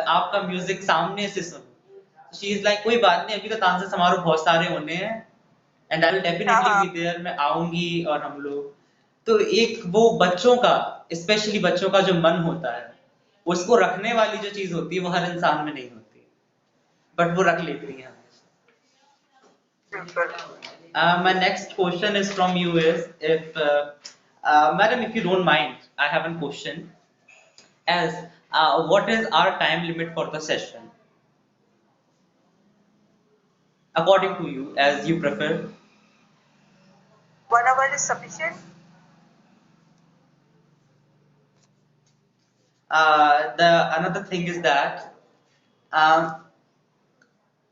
आपका म्यूजिक सामने से सुनूं। शी इज लाइक कोई बात नहीं, अभी तो तानसेन समारोह बहुत सारे होने हैं and I will definitely be there, मैं आऊंगी और हम लोग। तो एक वो बच्चों का, स्पेशली बच्चों का जो मन होता है, उसको रखने वाली जो चीज होती है वो हर इंसान में नहीं होती, बट वो रख लेती है। My next question is from you is, if madam, if you don't mind, I have a question, as what is our time limit for the session according to you, as you prefer? 1 hour is sufficient. The another thing is that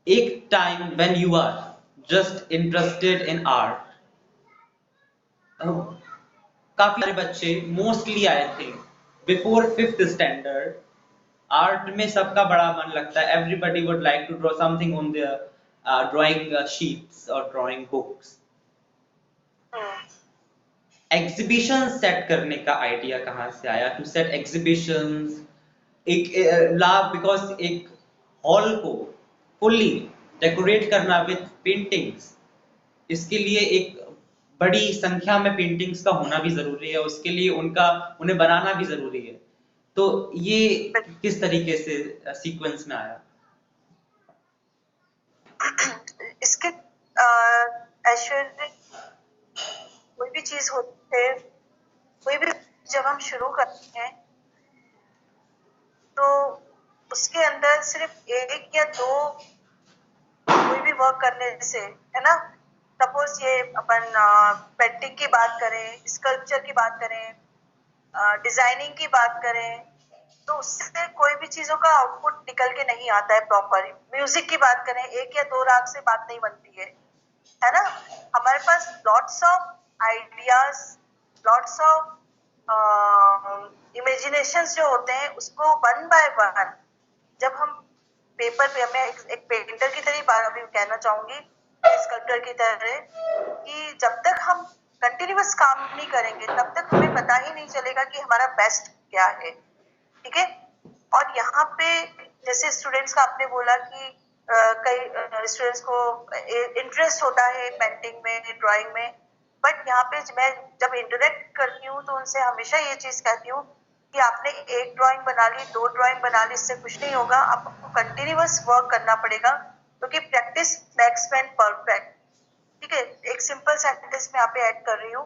एक time when you are just interested in art, काफी सारे बच्चे, mostly I think before 5th standard, art में सबका बड़ा मन लगता है। Everybody would like to draw something on their drawing sheets और ड्राइंग बुक्स। एग्जीबिशन सेट करने का आइडिया कहाँ से आया, टू सेट एग्जीबिशंस, एक लाभ, बिकॉज एक हॉल को फुल्ली डेकोरेट करना विद पेंटिंग्स, इसके लिए एक बड़ी संख्या में पेंटिंग्स का होना भी जरूरी है, उसके लिए उन्हें बनाना भी जरूरी है। तो ये किस तरीके से सीक्वेंस में आया? इसके ऐश्वर्य, कोई भी चीज होती है, कोई भी जब हम शुरू करते हैं तो उसके अंदर सिर्फ 1 या 2 कोई भी वर्क करने से, है ना, सपोज ये अपन पेंटिंग की बात करें, स्कल्पचर की बात करें, डिजाइनिंग की बात करें, तो उससे कोई भी चीजों का आउटपुट निकल के नहीं आता है प्रॉपर। म्यूजिक की बात करें, एक या दो राग से बात नहीं बनती है ना। हमारे पास lots of ideas, lots of imaginations जो होते हैं, उसको वन बाय वन जब हम पेपर पे, मैं एक पेंटर की तरह बात अभी कहना चाहूंगी, स्कल्पटर की तरह, कि जब तक हम कंटिन्यूअस काम नहीं करेंगे तब तक हमें पता ही नहीं चलेगा कि हमारा बेस्ट क्या है। ठीक है। और यहाँ पे जैसे स्टूडेंट्स का आपने बोला कि कई स्टूडेंट्स को इंटरेस्ट होता है पेंटिंग में, ड्राइंग में, बट यहाँ पे मैं जब इंटरेक्ट करती हूँ तो उनसे हमेशा ये चीज कहती हूँ कि आपने एक ड्राइंग बना ली, दो ड्राइंग बना ली, इससे कुछ नहीं होगा, आपको कंटिन्यूअस वर्क करना पड़ेगा, क्योंकि प्रैक्टिस मेक्स मैन परफेक्ट। ठीक है। एक सिंपल सेंटेंस में यहाँ पे ऐड कर रही हूँ,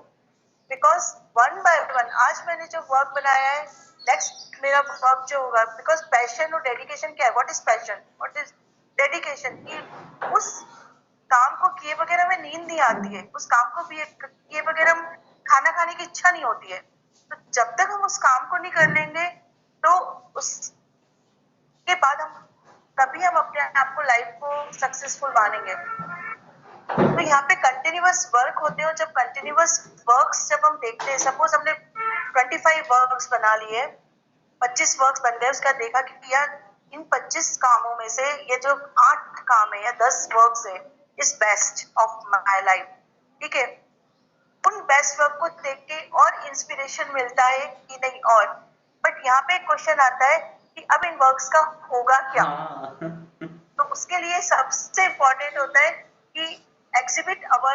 बिकॉज वन बाय वन आज मैंने जो वर्क बनाया है, नेक्स्ट मेरा वर्क जो होगा, बिकॉज पैशन और डेडिकेशन क्या है, what is passion, what is dedication, कि उस काम को किए बगैर हमें नींद नहीं आती है, उस काम को किए बगैर हम खाना खाने की इच्छा नहीं होती है। तो जब तक हम उस काम को नहीं कर लेंगे तो उसके बाद हम तभी हम अपने आप को, लाइफ को सक्सेसफुल मानेंगे। तो यहाँ पे कंटिन्यूअस वर्क होते हैं, और जब कंटिन्यूअस वर्क्स जब हम देखते हैं, सपोज हमने 25 वर्क्स बना लिए, 25 वर्क्स बन गए, उसके बाद देखा कि यार इन 25 कामों में से ये जो 8 काम है या 10 वर्क्स है is best of my life. ठीक है। उन बेस्ट वर्क को देख के और इंस्पिरेशन मिलता है कि नहीं, और बट यहाँ पे एक क्वेश्चन आता है कि अब इन वर्क्स का होगा क्या। तो उसके लिए सबसे इम्पोर्टेंट होता है कि exhibit our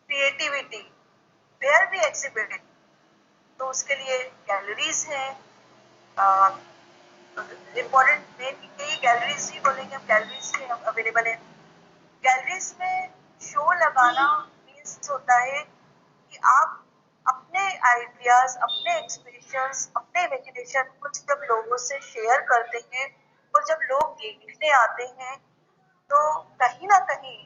creativity, where we exhibit it। तो उसके लिए गैलरीज हैं, इम्पोर्टेंट मेन यही गैलरीज ही बोलेंगे हम, गैलरीज ही अवेलेबल है। गैलरीज में शो लगाना मीन्स होता है कि आप अपने आइडियाज, अपने एक्सप्रेशंस, अपने इमेजिनेशन को जब लोगों से शेयर करते हैं और जब लोग देखने आते हैं, तो कहीं ना कहीं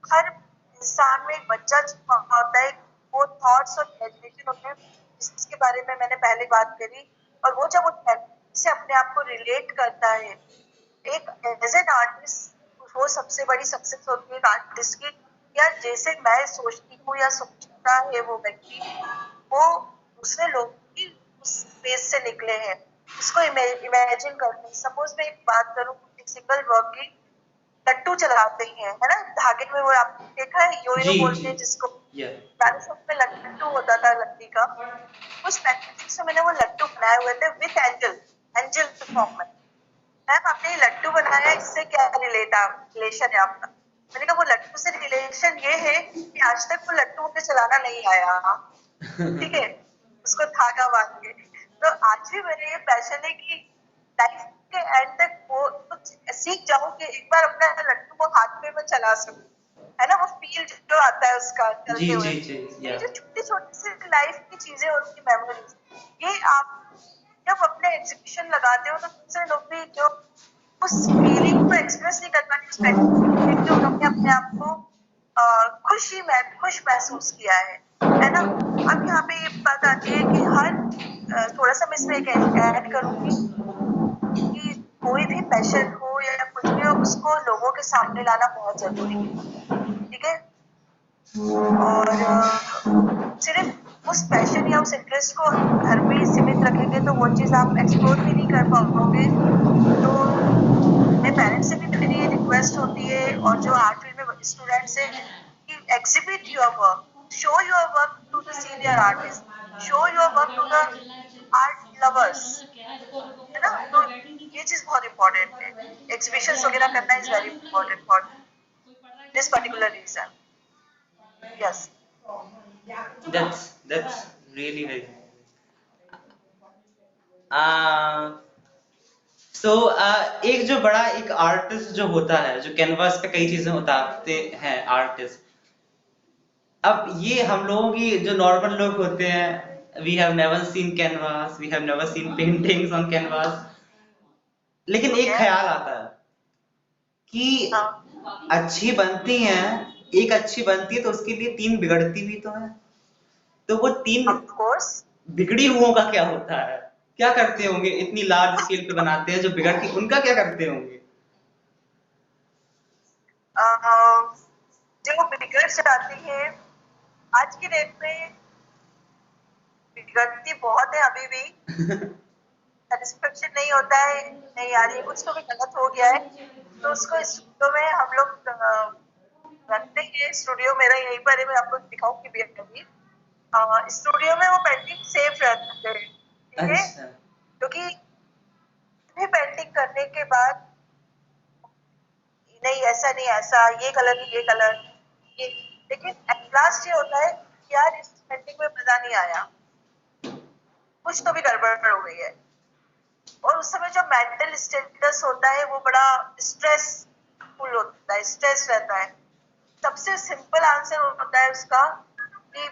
हर इंसान में एक बच्चा छुपा होता है, वो थॉट्स और इमेजिनेशन होते हैं जिसके बारे में मैंने पहले बात करी, और वो जब से अपने आप को रिलेट करता है, एक एज एन आर्टिस्ट, वो सबसे बड़ी सक्सेस होती है एक आर्टिस्ट की। यार जैसे मैं सोचती हूँ या सोचता है वो व्यक्ति, वो दूसरे लोग की उस स्पेस से निकले हैं, उसको इमेजिन करते हैं। सपोज मैं एक बात करूँ एक सिंगल वर्क की, लट्टू चलाते हैं, है ना, धागे में, वो आपने देखा है, यो यो बोलते हैं जिसको, में लट्टू होता था लकड़ी का। उस मैथमेटिक्स में मैंने वो लट्टू बनाए हुए थे विथ एंजल, एंजल फॉर्म में। मैम आपने ये लट्टू बनाया, इससे क्या रिलेशन है आपका? मैंने कहा वो लट्टू से रिलेशन ये है कि आज तक वो लट्टू मुझे चलाना नहीं आया। ठीक है। उसको धागा बांध के। तो आज भी मेरे ये पैशन है कि लाइफ के एंड तक वो कुछ सीख जाऊं कि एक बार अपने लट्टू को हाथ में मैं चला सकूं, है ना, वो फील जो आता है उसका चलते हुए। ये जो छोटी छोटी सी लाइफ की चीजें होती है, मेमोरीज, ये आप जब अपने एग्जीबिशन लगाते हो तो दूसरे लोग भी जो उस फीलिंग को एक्सप्रेस नहीं कर पाते, जो उन्होंने अपने आप को खुश महसूस किया है ना। अब यहाँ पे ये बात आती है कि हर थोड़ा सा मैं इसमें एक ऐड करूंगी कि कोई भी पैशन हो या कुछ भी हो, उसको लोगों के सामने लाना बहुत जरूरी है। ठीक है। और सिर्फ उस पैशन या उस इंटरेस्ट को घर में ही सीमित रखेंगे तो वो चीज आप एक्सप्लोर भी नहीं कर पाओगे। तो मेरे पेरेंट्स से भी मेरी ये रिक्वेस्ट होती है, और जो आर्ट फील्ड में स्टूडेंट्स है, कि exhibit your work, show your work to the senior artist, show your work to the art lovers, है ना। तो ये चीज बहुत इम्पोर्टेंट है, एग्जीबिशंस वगैरह करना is very important for this particular reason. Yes, That's really very. Uh, एक जो बड़ा एक आर्टिस्ट जो होता है, जो कैनवास पे कई चीजें उतारते हैं आर्टिस्ट, अब ये हम लोगों की जो नॉर्मल लोग होते हैं, we have never seen canvas, we have never seen paintings on canvas, लेकिन एक ख्याल आता है कि अच्छी बनती हैं एक अच्छी बनती है तो उसके लिए 3 बिगड़ती भी तो है। तो वो 3 ऑफ कोर्स। बिगड़ी हुओं का क्या होता है? क्या करते होंगे? इतनी लार्ज स्केल पे बनाते हैं जो बिगड़ती, उनका क्या करते होंगे? जो बिगड़ जाती है आज की डेट में, बिगड़ती बहुत है अभी भी, सेटिस्फेक्शन नहीं होता है, नहीं यार ये कुछ तो भी गलत हो गया है, तो उसको स्टूडियो में हम लोग रखते हैं। स्टूडियो मेरा यहीं पर है, मैं आपको दिखाऊंगी भी अभी। स्टूडियो में वो पेंटिंग सेफ रहते हैं, ठीक है, अच्छा। क्योंकि पेंटिंग करने के बाद नहीं ऐसा नहीं, ऐसा ये कलर नहीं, ये कलर ये, लेकिन एट लास्ट ये होता है कि यार इस पेंटिंग में मजा नहीं आया, कुछ तो भी गड़बड़ हो गई है। और उस समय जो मेंटल स्टेटस होता है वो बड़ा स्ट्रेसफुल होता है, स्ट्रेस रहता है। सबसे सिंपल आंसर होता है उसका कि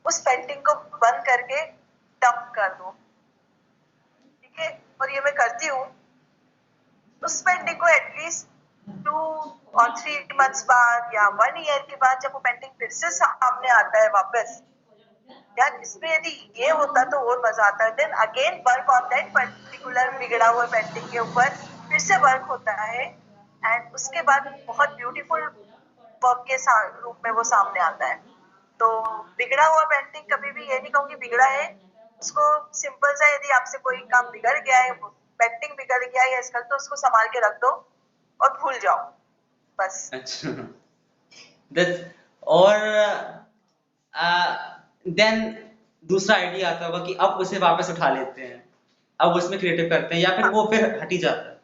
उस पेंटिंग को बंद करके डंप कर दो, ठीक है। और ये मैं करती हूँ। उस पेंटिंग को एटलीस्ट 2 और 3 मंथ्स बाद या 1 ईयर के बाद जब वो पेंटिंग फिर से सामने आता है वापस, यार इसमें यदि ये होता तो और मजा आता है। Then again work on that particular बिगड़ा हुआ पेंटिंग के ऊपर फिर से वर्क होता है, एंड उसके बाद बहुत ब्यूटीफुल वर्क के रूप में वो सामने आता है। तो बिगड़ा हुआ पेंटिंग कभी भी, ये नहीं कहूंगी बिगड़ा है, उसको सिंपल सा, यदि आपसे कोई काम बिगड़ गया है, पेंटिंग बिगड़ गया है आजकल, तो उसको संभाल के रख दो और भूल जाओ बस। अच्छा। दैट्स और देन दूसरा आइडिया आता होगा कि अब उसे वापस उठा लेते हैं, अब उसमें क्रिएटिव करते हैं, या फिर हाँ, वो फिर हट ही जाता है?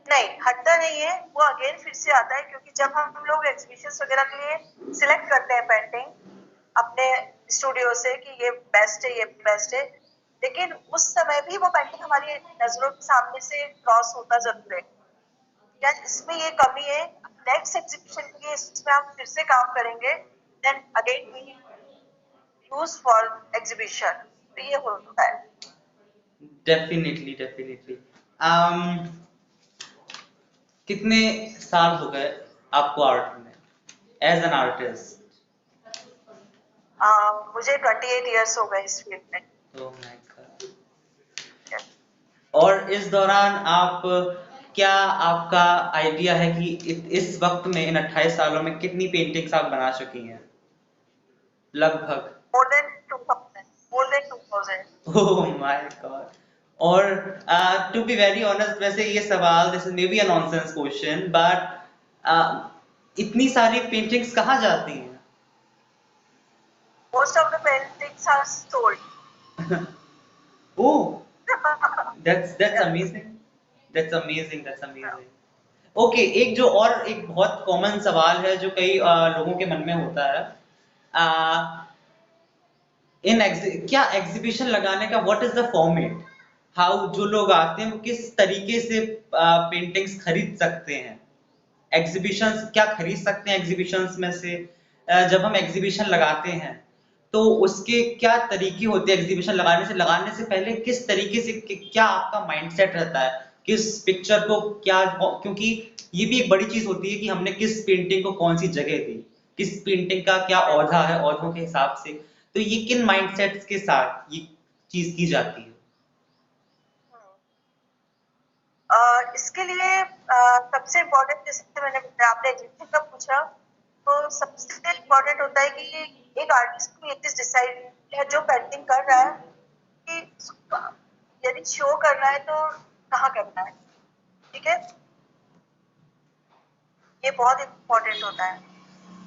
नहीं हटता नहीं है, वो अगेन फिर से आता है, क्योंकि जब हम लोग एग्जीबिशन वगैरह के लिए सिलेक्ट करते हैं पेंटिंग अपने स्टूडियो से कि ये बेस्ट है, ये बेस्ट है, लेकिन उस समय भी वो पेंटिंग हमारी नजरों के सामने से क्रॉस होता जरूर है, यार इसमें ये कमी है, नेक्स्ट एग्जीबिशन के लिए इसमें हम फिर से काम करेंगे, then again we use for exhibition. तो ये होता है। Definitely, definitely. कितने साल हो गए आपको आर्ट में, एज एन आर्टिस्ट? मुझे 28 ईयर्स हो गए इस फील्ड में। Oh my God. और इस दौरान आप, क्या आपका आइडिया है कि इस वक्त में, इन 28 सालों में कितनी पेंटिंग्स आप बना चुकी हैं लगभग? More than 2000, more than 2000। Oh my God. और टू बी वेरी ऑनेस्ट, वैसे ये सवाल, this is may be a nonsense question, but इतनी सारी पेंटिंग्स कहाँ जाती हैं? Most of the paintings are sold. Oh, that's Yeah. amazing, that's amazing, that's amazing. Okay, एक जो और एक बहुत कॉमन सवाल है जो कई लोगों के मन में होता है, आ, क्या एग्जीबिशन लगाने का what is the format, how जो लोग आते हैं वो किस तरीके से पेंटिंग्स खरीद सकते हैं? एग्जीबिशंस क्या खरीद सकते हैं एग्जीबिशंस में से? जब हम एग्जीबिशन लगाते हैं तो उसके क्या तरीके होते हैं? एग्जीबिशन लगाने से पहले किस तरीके से, क्या आपका माइंडसेट रहता है, किस पिक्चर को क्या, क्योंकि ये भी एक बड़ी चीज होती है कि हमने किस पेंटिंग को कौन सी जगह दी, किस पेंटिंग का क्या औधा है, औधों के हिसाब से। तो ये किन माइंडसेट्स के साथ ये चीज की जाती है? इसके लिए सबसे इम्पोर्टेंट, जैसे मैंने बताया, आपने एग्जीबिशन का पूछा, तो सबसे इम्पोर्टेंट होता है कि एक आर्टिस्ट को ये चीज डिसाइड है जो पेंटिंग कर रहा है कि उसको यदि शो करना है तो कहाँ करना है, ठीक है। ये बहुत इम्पोर्टेंट होता है।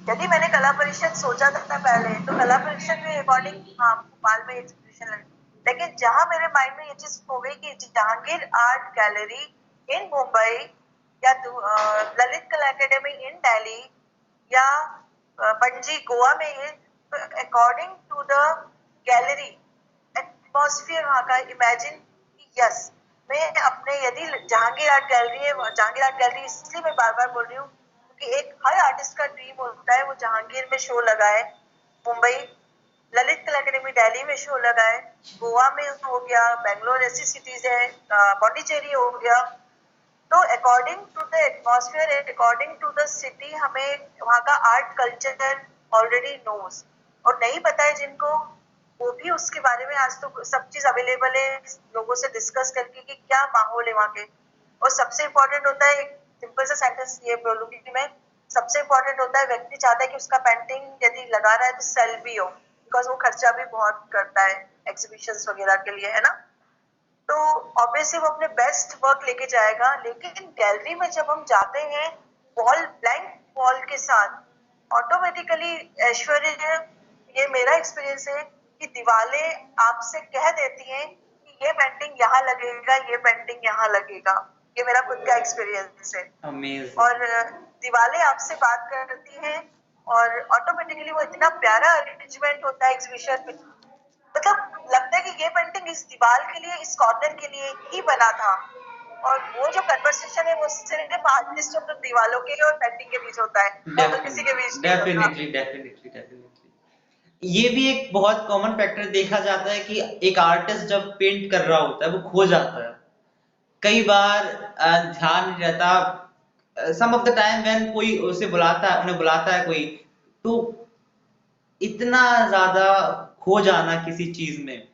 यदि मैंने कला परिषद सोचा था पहले, तो कला परिषद के अकॉर्डिंग हाँ भोपाल में एग्जीबिशन लगी, लेकिन जहां मेरे माइंड में ये चीज हो गई कि जहांगीर आर्ट गैलरी इन मुंबई या ललित कला एकेडमी इन दिल्ली या पणजी गोवा में है, according to the gallery atmosphere वहाँ का, इमेजिन, यस मैं अपने, यदि जहांगीर आर्ट गैलरी है, जहांगीर आर्ट गैलरी इसलिए मैं बार बार बोल रही हूँ क्योंकि एक हर आर्टिस्ट का ड्रीम होता है वो जहांगीर में शो लगाए, मुंबई ललित कला अकेडमी दिल्ली में शो लगाए, गोवा में हो गया, बेंगलोर ऐसी सिटीज है, पौंडीचेरी हो गया, तो according to the atmosphere, according to the city, हमें वहाँ का आर्ट कल्चर ऑलरेडी नोज, और नहीं पता है जिनको, वो भी उसके बारे में आज तो सब चीज अवेलेबल है लोगों से डिस्कस करके कि क्या माहौल है वहाँ के। और सबसे इम्पोर्टेंट होता है, एक सिंपल सा सेंटेंस ये बोलूंगी कि मैं, सबसे इम्पोर्टेंट होता है व्यक्ति चाहता है कि उसका पेंटिंग यदि लगा रहा है तो सेल भी हो, बिकॉज वो खर्चा भी बहुत करता है एग्जीबिशंस वगैरह के लिए, है ना। तो ऑब्वियसली वो अपने बेस्ट वर्क लेके जाएगा, लेकिन गैलरी में जब हम जाते हैं वॉल, ब्लैंक वॉल के साथ, ऑटोमेटिकली ऐश्वर्य, ये मेरा एक्सपीरियंस है कि दीवारें आपसे कह देती हैं कि ये पेंटिंग यहाँ लगेगा, ये पेंटिंग यहाँ लगेगा। ये मेरा खुद का एक्सपीरियंस है। अमेजिंग। और दीवारें आपसे बात करती हैं, और ऑटोमेटिकली वो इतना प्यारा अरेंजमेंट होता है एग्जीबिशन में, मतलब लगता है कि ये पेंटिंग इस दीवार के लिए, इस कॉर्नर के लिए ही बना था। और वो जो कन्वर्सेशन है वो सिर्फ आर्टिस्ट और दीवारों के और पेंटिंग के बीच होता है, और किसी के बीच नहीं होता। डेफिनेटली ये भी एक बहुत कॉमन फैक्टर देखा जाता है कि एक आर्टिस्ट जब पेंट कर रहा होता है वो खो जाता है कई बार, ध्यान नहीं रहता। सम ऑफ द टाइम व्हेन कोई उसे बुलाता है, उन्हें बुलाता है कोई, तो इतना ज्यादा खो जाना किसी चीज में।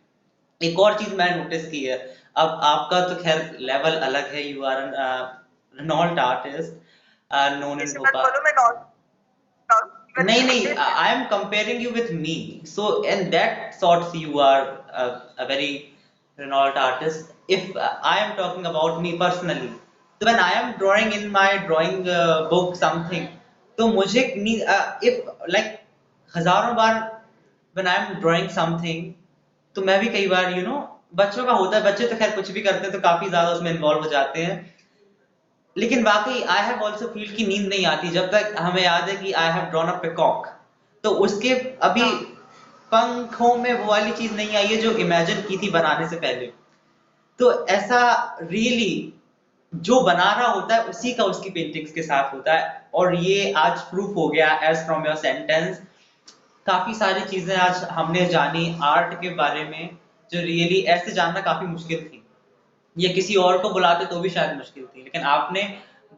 एक और चीज मैंने नोटिस की है, अब आपका तो खैर लेवल अलग है, you are renowned artist known in ऐसे मत भोपाल। बोलो, मैं नॉट नहीं नहीं, I am comparing you with me, so in that sorts you are a very renowned artist. If I am talking about me personally, so when I am drawing in my drawing book something, तो मुझे if like हजारों बार when I am drawing something, तो मैं भी कई बार बच्चों का होता है, बच्चे तो खैर कुछ भी करते हैं तो काफी ज्यादा उसमें इन्वॉल्व हो जाते हैं, लेकिन वाकई आई हैव ऑल्सो फील की नींद नहीं आती जब तक हमें याद है कि I have drawn a peacock, तो उसके अभी पंखों में वो वाली चीज नहीं आई है जो इमेजिन की थी बनाने से पहले। तो ऐसा रियली जो बना रहा होता है उसी का उसकी पेंटिंग्स के साथ होता है, और ये आज प्रूफ हो गया एज फ्रॉम योर सेंटेंस। काफी सारी चीजें आज हमने जानी आर्ट के बारे में जो रियली ऐसे जानना काफी मुश्किल थी, ये किसी और को बुलाते तो भी शायद मुश्किल थी, लेकिन आपने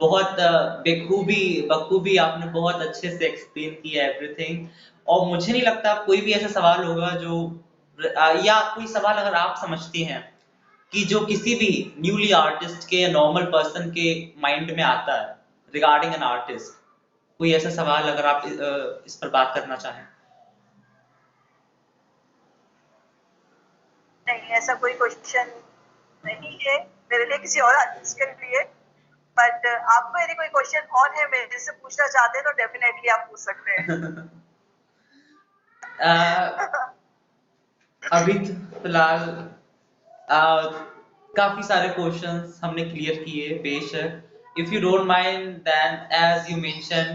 बहुत बखूबी आपने बहुत अच्छे से एक्सप्लेन किया एवरीथिंग। और मुझे नहीं लगता कोई भी ऐसा सवाल होगा जो या कोई सवाल अगर आप समझती हैं कि जो किसी भी न्यूली आर्टिस्ट के या नॉर्मल पर्सन के माइंड में आता है रिगार्डिंग एन आर्टिस्ट, कोई ऐसा सवाल अगर आप इस पर बात करना चाहें। नहीं, ऐसा कोई क्वेश्चन नहीं है मेरे लिए, किसी और आर्टिस्ट के लिए। बट आपको यदि कोई क्वेश्चन और है मेरे से पूछना चाहते हैं तो डेफिनेटली आप पूछ सकते हैं। अभी तो फिलहाल काफी सारे क्वेश्चंस हमने क्लियर किए, बेशक if you don't mind then as you mention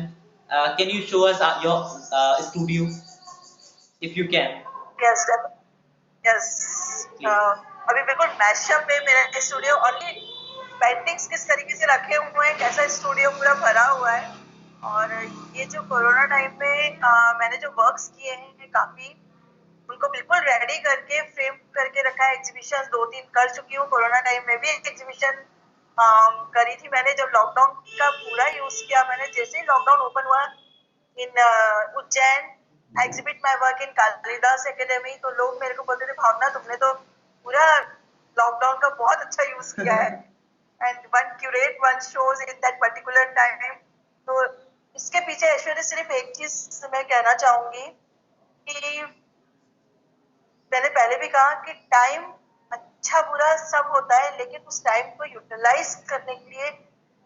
can you show us your studio if you can. Yes yes, अभी बिल्कुल मैशअप है मेरा स्टूडियो, और ये पेंटिंग्स किस तरीके से रखे हुए हैं, कैसा स्टूडियो पूरा भरा हुआ है। और ये जो कोरोना टाइम में मैंने जो वर्क्स किए हैं काफी, उनको बिल्कुल रेडी करके फ्रेम करके रखा है। एग्जीबिशन 2-3 कर चुकी हूँ, कोरोना टाइम में भी एक एग्जीबिशन करी थी मैंने, जब लॉकडाउन का पूरा यूज किया मैंने। जैसे ही लॉकडाउन ओपन हुआ in Ujjain, I exhibit my work in Kalidas academy, तो लोग मेरे को बोलते थे, भावना तुमने तो पूरा लॉकडाउन का बहुत अच्छा यूज किया है, and one curate one shows in that particular time. तो इसके पीछे ऐश्वर्य सिर्फ एक चीज मैं कहना चाहूंगी कि मैंने पहले भी कहा कि टाइम अच्छा बुरा सब होता है, लेकिन उस टाइम को यूटिलाइज करने के लिए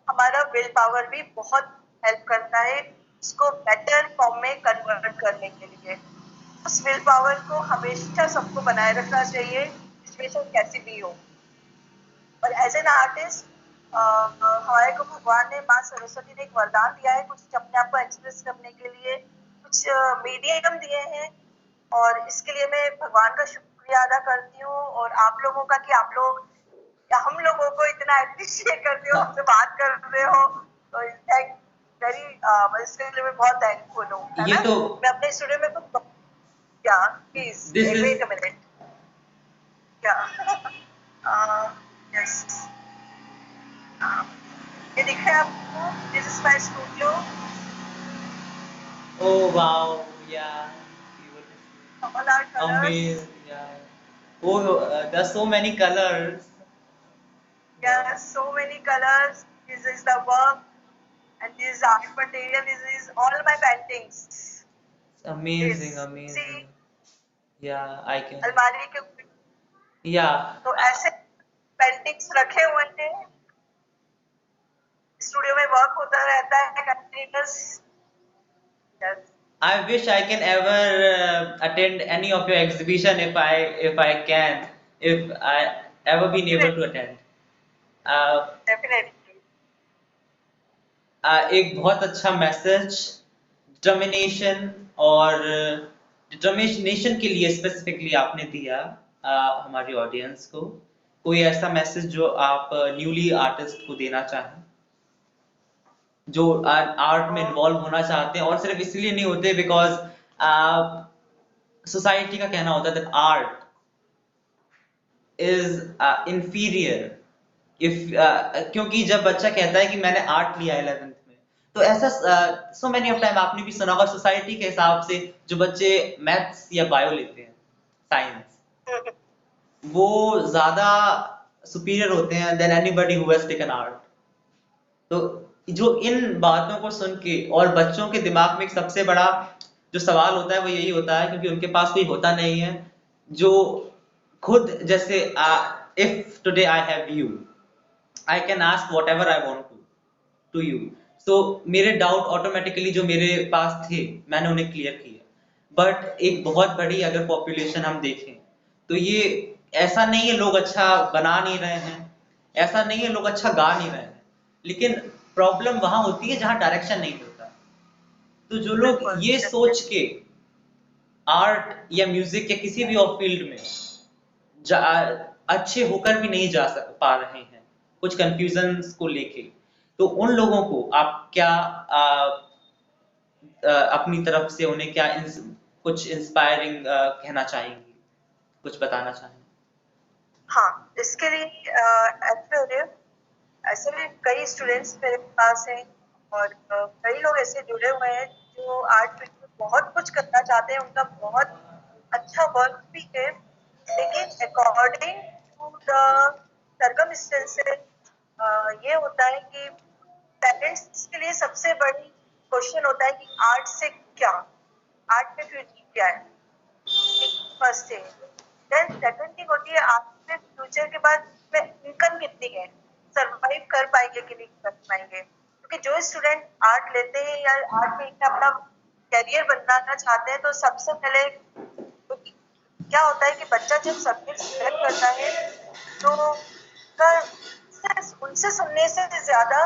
हमारा विल पावर भी बहुत हेल्प करता है, उसको बेटर फॉर्म में कन्वर्ट करने के लिए। उस विल पावर को हमेशा सबको बनाए रखना चाहिए, सिचुएशन कैसी भी हो। और एज एन आर्टिस्ट हमारे को भगवान ने, माँ सरस्वती ने एक वरदान दिया है कुछ अपने आप को एक्सप्रेस करने के लिए, कुछ मीडियम दिए हैं, और इसके लिए मैं भगवान का शुक्रिया अदा करती हूँ, और आप लोगों का कि आप लोग या हम लोगों को इतना अप्रिशिएट करते हो, हमसे बात करते हो, तो थैंक वेरी, इसके लिए मैं बहुत थैंकफुल हूँ, है ये ना। तो मैं अपने स्टूडियो में कुछ, क्या please this is wait a minute, क्या yes is my studio. Oh wow, yeah. All our colors. Amazing, yeah. Oh, there's so many colors. Yeah, so many colors. This is the work, and this art material. This is all my paintings. Amazing, This amazing. see Yeah, I can. अलमारी के ऊपर Yeah, तो ऐसे पेंटिंग्स रखे हुए हैं. स्टूडियो में वर्क होता रहता है continuous. Yes. I wish I can ever attend any of your exhibition if I ever been able to Definitely, attend. Uh, definitely. एक बहुत अच्छा मैसेज डिटर्मिनेशन और डिटर्मिनेशन के लिए स्पेसिफिकली आपने दिया हमारी ऑडियंस को. कोई ऐसा मैसेज जो आप न्यूली आर्टिस्ट को देना चाहें, जो आर्ट में तो इन्वॉल्व होना चाहते हैं और सिर्फ इसलिए नहीं होते बिकॉज सोसाइटी का कहना होता है that art is inferior if क्योंकि जब बच्चा कहता है कि मैंने आर्ट लिया है 11th में, तो ऐसा सो मेनी ऑफ टाइम आपने भी सुना होगा सोसाइटी के हिसाब से जो बच्चे मैथ्स या बायो लेते हैं, साइंस, वो ज्यादा सुपीरियर होते हैं then anybody who has taken art. तो जो इन बातों को सुन के और बच्चों के दिमाग में एक सबसे बड़ा जो सवाल होता है वो यही होता है क्योंकि उनके पास कोई होता नहीं है जो खुद जैसे if today I have you, I can ask what ever I want to you. So मेरे डाउट ऑटोमेटिकली जो मेरे पास थे मैंने उन्हें क्लियर किया. बट एक बहुत बड़ी अगर पॉपुलेशन हम देखें तो ये ऐसा नहीं है लोग अच्छा बना नहीं रहे हैं, ऐसा नहीं है लोग अच्छा गा नहीं रहे हैं, लेकिन प्रॉब्लम वहां होती है जहां डायरेक्शन नहीं मिलता. तो जो लोग बिल्कुल ये सोच definitely. के आर्ट या म्यूजिक या किसी भी और फील्ड में अच्छे होकर भी नहीं जा पा रहे हैं कुछ कंफ्यूजन को लेके, तो उन लोगों को आप क्या अपनी तरफ से उन्हें क्या कुछ इंस्पायरिंग कहना चाहेंगी, कुछ बताना चाहेंगे? हाँ, इसके लिए एक्चुअली ऐसे में कई स्टूडेंट्स मेरे पास हैं और कई लोग ऐसे जुड़े हुए हैं जो आर्ट फील्ड में बहुत कुछ करना चाहते हैं. उनका बहुत अच्छा वर्क भी है, लेकिन अकॉर्डिंग टू द सर्कमस्टेंसेस ये होता है कि पेरेंट्स के लिए सबसे बड़ी क्वेश्चन होता है कि आर्ट से क्या, आर्ट में फ्यूचर क्या है. First thing. Then second thing होती है आर्ट में फ्यूचर के बाद में इनकम कितनी है, सरवाइव कर पाएंगे कि नहीं कर पाएंगे. क्योंकि जो स्टूडेंट आर्ट लेते हैं या आर्ट में अपना करियर बनाना चाहते हैं तो सबसे पहले क्या होता है कि बच्चा जब सब्जेक्ट सिलेक्ट करता है तो उनसे सुनने से ज्यादा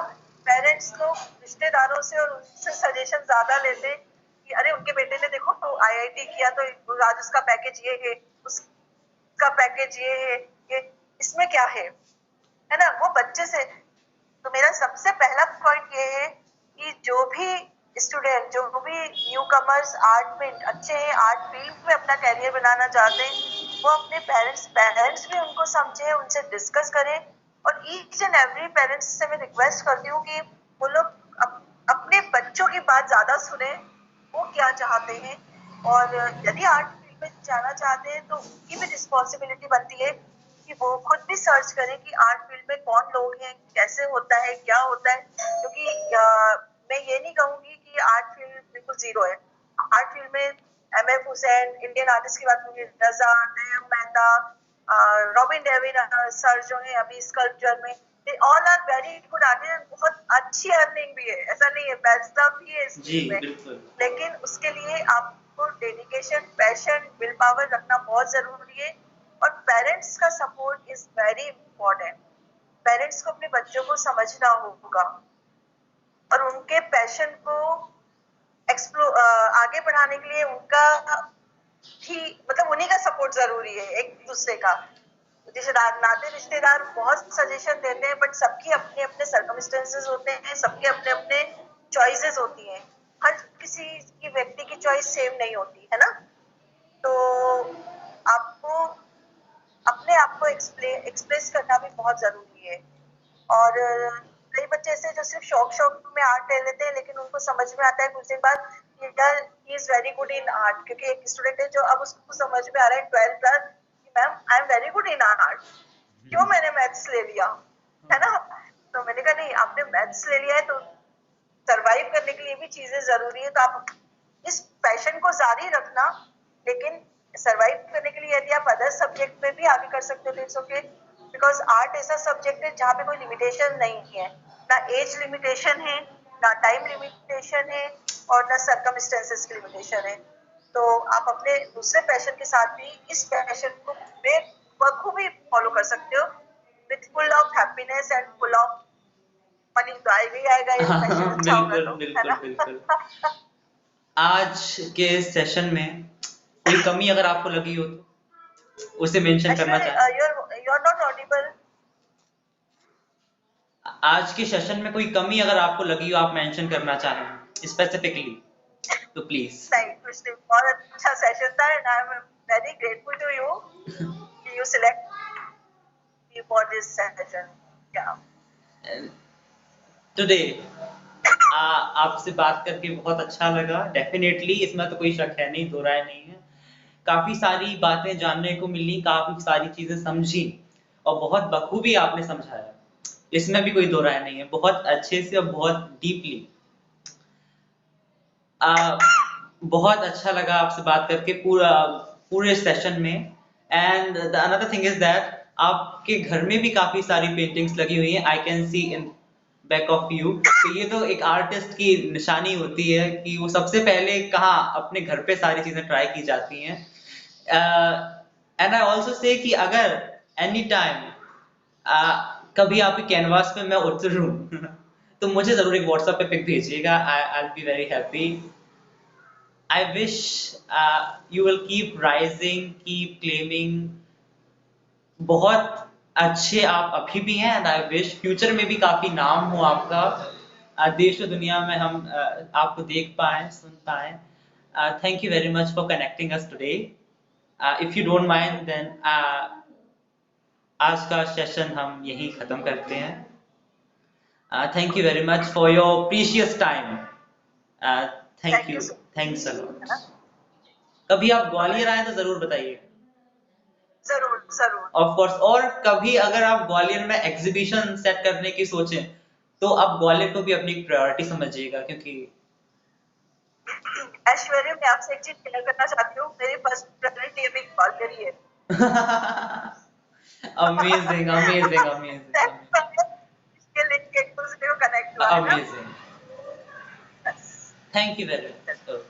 पेरेंट्स लोग रिश्तेदारों से और उनसे सजेशन ज्यादा लेते हैं कि अरे उनके बेटे ने देखो तो आईआईटी किया तो आज उसका पैकेज ये है, उसका पैकेज ये है, ये इसमें क्या है ना, वो बच्चे से. तो मेरा सबसे पहला पॉइंट ये है कि जो भी स्टूडेंट, जो भी न्यू कमर्स आर्ट में अच्छे हैं, आर्ट फील्ड में अपना कैरियर बनाना चाहते हैं, वो अपने पेरेंट्स भी उनको समझे, उनसे डिस्कस करें. और ईच एंड एवरी पेरेंट्स से मैं रिक्वेस्ट करती हूँ कि वो लोग अपने बच्चों की बात ज्यादा सुने, वो क्या चाहते हैं. और यदि आर्ट फील्ड में जाना चाहते हैं तो उनकी भी रिस्पॉन्सिबिलिटी बनती है कि वो खुद भी सर्च करें कि आर्ट फील्ड में कौन लोग हैं, कैसे होता है, क्या होता है. क्योंकि मैं ये नहीं कहूंगी कि आर्ट फील्ड बिल्कुल जीरो है. आर्ट फील्ड में एमएफ हुसैन, इंडियन आर्टिस्ट की बात करूंगी, रजा, नयम मेहता, रॉबिन डेविड सर जो है अभी स्कल्पचर में, they all are very good artist. बहुत अच्छी अर्निंग भी है, ऐसा नहीं है, पैसा भी है इस जी फील्ड में. बिल्कुल. लेकिन उसके लिए आपको डेडिकेशन, पैशन, विल पावर रखना बहुत जरूरी है. और पेरेंट्स का support is very important. Parents को अपने बच्चों को समझना होगा और उनके पैशन को आगे बढ़ाने के लिए उनका ही मतलब उन्हीं का सपोर्ट जरूरी है, एक दूसरे का. रिश्तेदार, नाते रिश्तेदार बहुत सजेशन देते हैं, बट सबकी अपने अपने सर्कमस्टेंसेस होते हैं, सबके अपने अपने चॉइसेस होती हैं. हर किसी की व्यक्ति की चॉइस सेम नहीं होती है ना. तो आपको अपने आप को एक्सप्रेस करना भी बहुत जरूरी है. और कई बच्चे ऐसे जो सिर्फ शौक में आर्ट ले लेते हैं, लेकिन उनको समझ में आता है कुछ दिन बाद कि यार he is very good in art, क्योंकि एक स्टूडेंट है जो अब उसको समझ में आ रहा है 12th क्लास कि ma'am I am very good in art, क्यों मैंने मैथ्स ले लिया, है ना। तो मैंने कहा नहीं, आपने मैथ्स ले लिया है तो सरवाइव करने के लिए भी चीजें जरूरी है, तो आप इस पैशन को जारी रखना, लेकिन सरवाइव करने के लिए यदि आप अदर सब्जेक्ट में भी आगे कर सकते हो तो इट्स ओके, बिकॉज आर्ट ऐसा सब्जेक्ट है जहाँ पे कोई लिमिटेशन नहीं है, ना एज लिमिटेशन है, ना टाइम लिमिटेशन है, और ना सर्कमस्टेंसेस की लिमिटेशन है। तो आप अपने दूसरे पैशन के साथ भी इस पैशन को बखूबी फॉलो कर सकते हो, with full of happiness and full of money, तो आएगा ही आएगा, ये पैशन अच्छा होगा बिल्कुल तो, है बिल्कुल ना। बिल्कुल। आज के सेशन में कोई कमी अगर आपको लगी हो तो उसे मेंशन करना ऐश्वर्य, चाहें। you're not audible. आज के सेशन में कोई कमी अगर आपको लगी हो, आप मेंशन करना चाहें स्पेसिफिकली, तो प्लीज। नहीं, कुछ नहीं, बहुत अच्छा सेशन था and I am very grateful to you कि you select me for this session. Yeah today आपसे बात करके बहुत अच्छा लगा, डेफिनेटली, इसमें तो कोई शक है नहीं, दो राय नहीं है। काफी सारी बातें जानने को मिली, काफी सारी चीजें समझी, और बहुत बखूबी आपने समझाया, इसमें भी कोई दो राय नहीं है, बहुत अच्छे से और बहुत डीपली। बहुत अच्छा लगा आपसे बात करके पूरे सेशन में। And the another thing is that आपके घर में भी काफी सारी पेंटिंग्स लगी हुई हैं, I can see in back of you. तो ये तो एक आर्टिस्ट की निशानी होती है कि वो सबसे पहले कहाँ अपने घर पे सारी चीजें ट्राई की जाती हैं। एंड आई ऑल्सो से कि अगर एनी टाइम कभी आपके कैनवास पे मैं उतरूं तो मुझे जरूर एक व्हाट्सएप पे पिक भेजिएगा, I will be very happy. I wish you will keep rising, keep claiming. बहुत अच्छे आप अभी भी हैं, and I wish फ्यूचर में भी काफी नाम हो आपका, देश और दुनिया में हम आपको देख पाएं, सुन पाएं। Thank you very much for connecting us today. If you don't mind, then आज का सेशन हम यहीं खत्म करते हैं। Thank you very much for your precious time. Thank thank you you. So Thanks a much, है lot. ना। कभी आप ग्वालियर आए तो जरूर बताइए। जरूर जरूर। ऑफ कोर्स, और कभी अगर आप ग्वालियर में एग्जीबिशन सेट करने की सोचें तो आप ग्वालियर को भी अपनी एक प्रायोरिटी समझिएगा, क्योंकि ऐश्वर्य, मैं आपसे एक चीज क्लियर करना चाहती हूँ, मेरी फर्स्ट प्रायोरिटी अभी ग्वालियर ही है। अमेजिंग अमेजिंग अमेजिंग इसके लिंक एक दूसरे को कनेक्ट हुआ, है ना। Amazing. Thank you very much.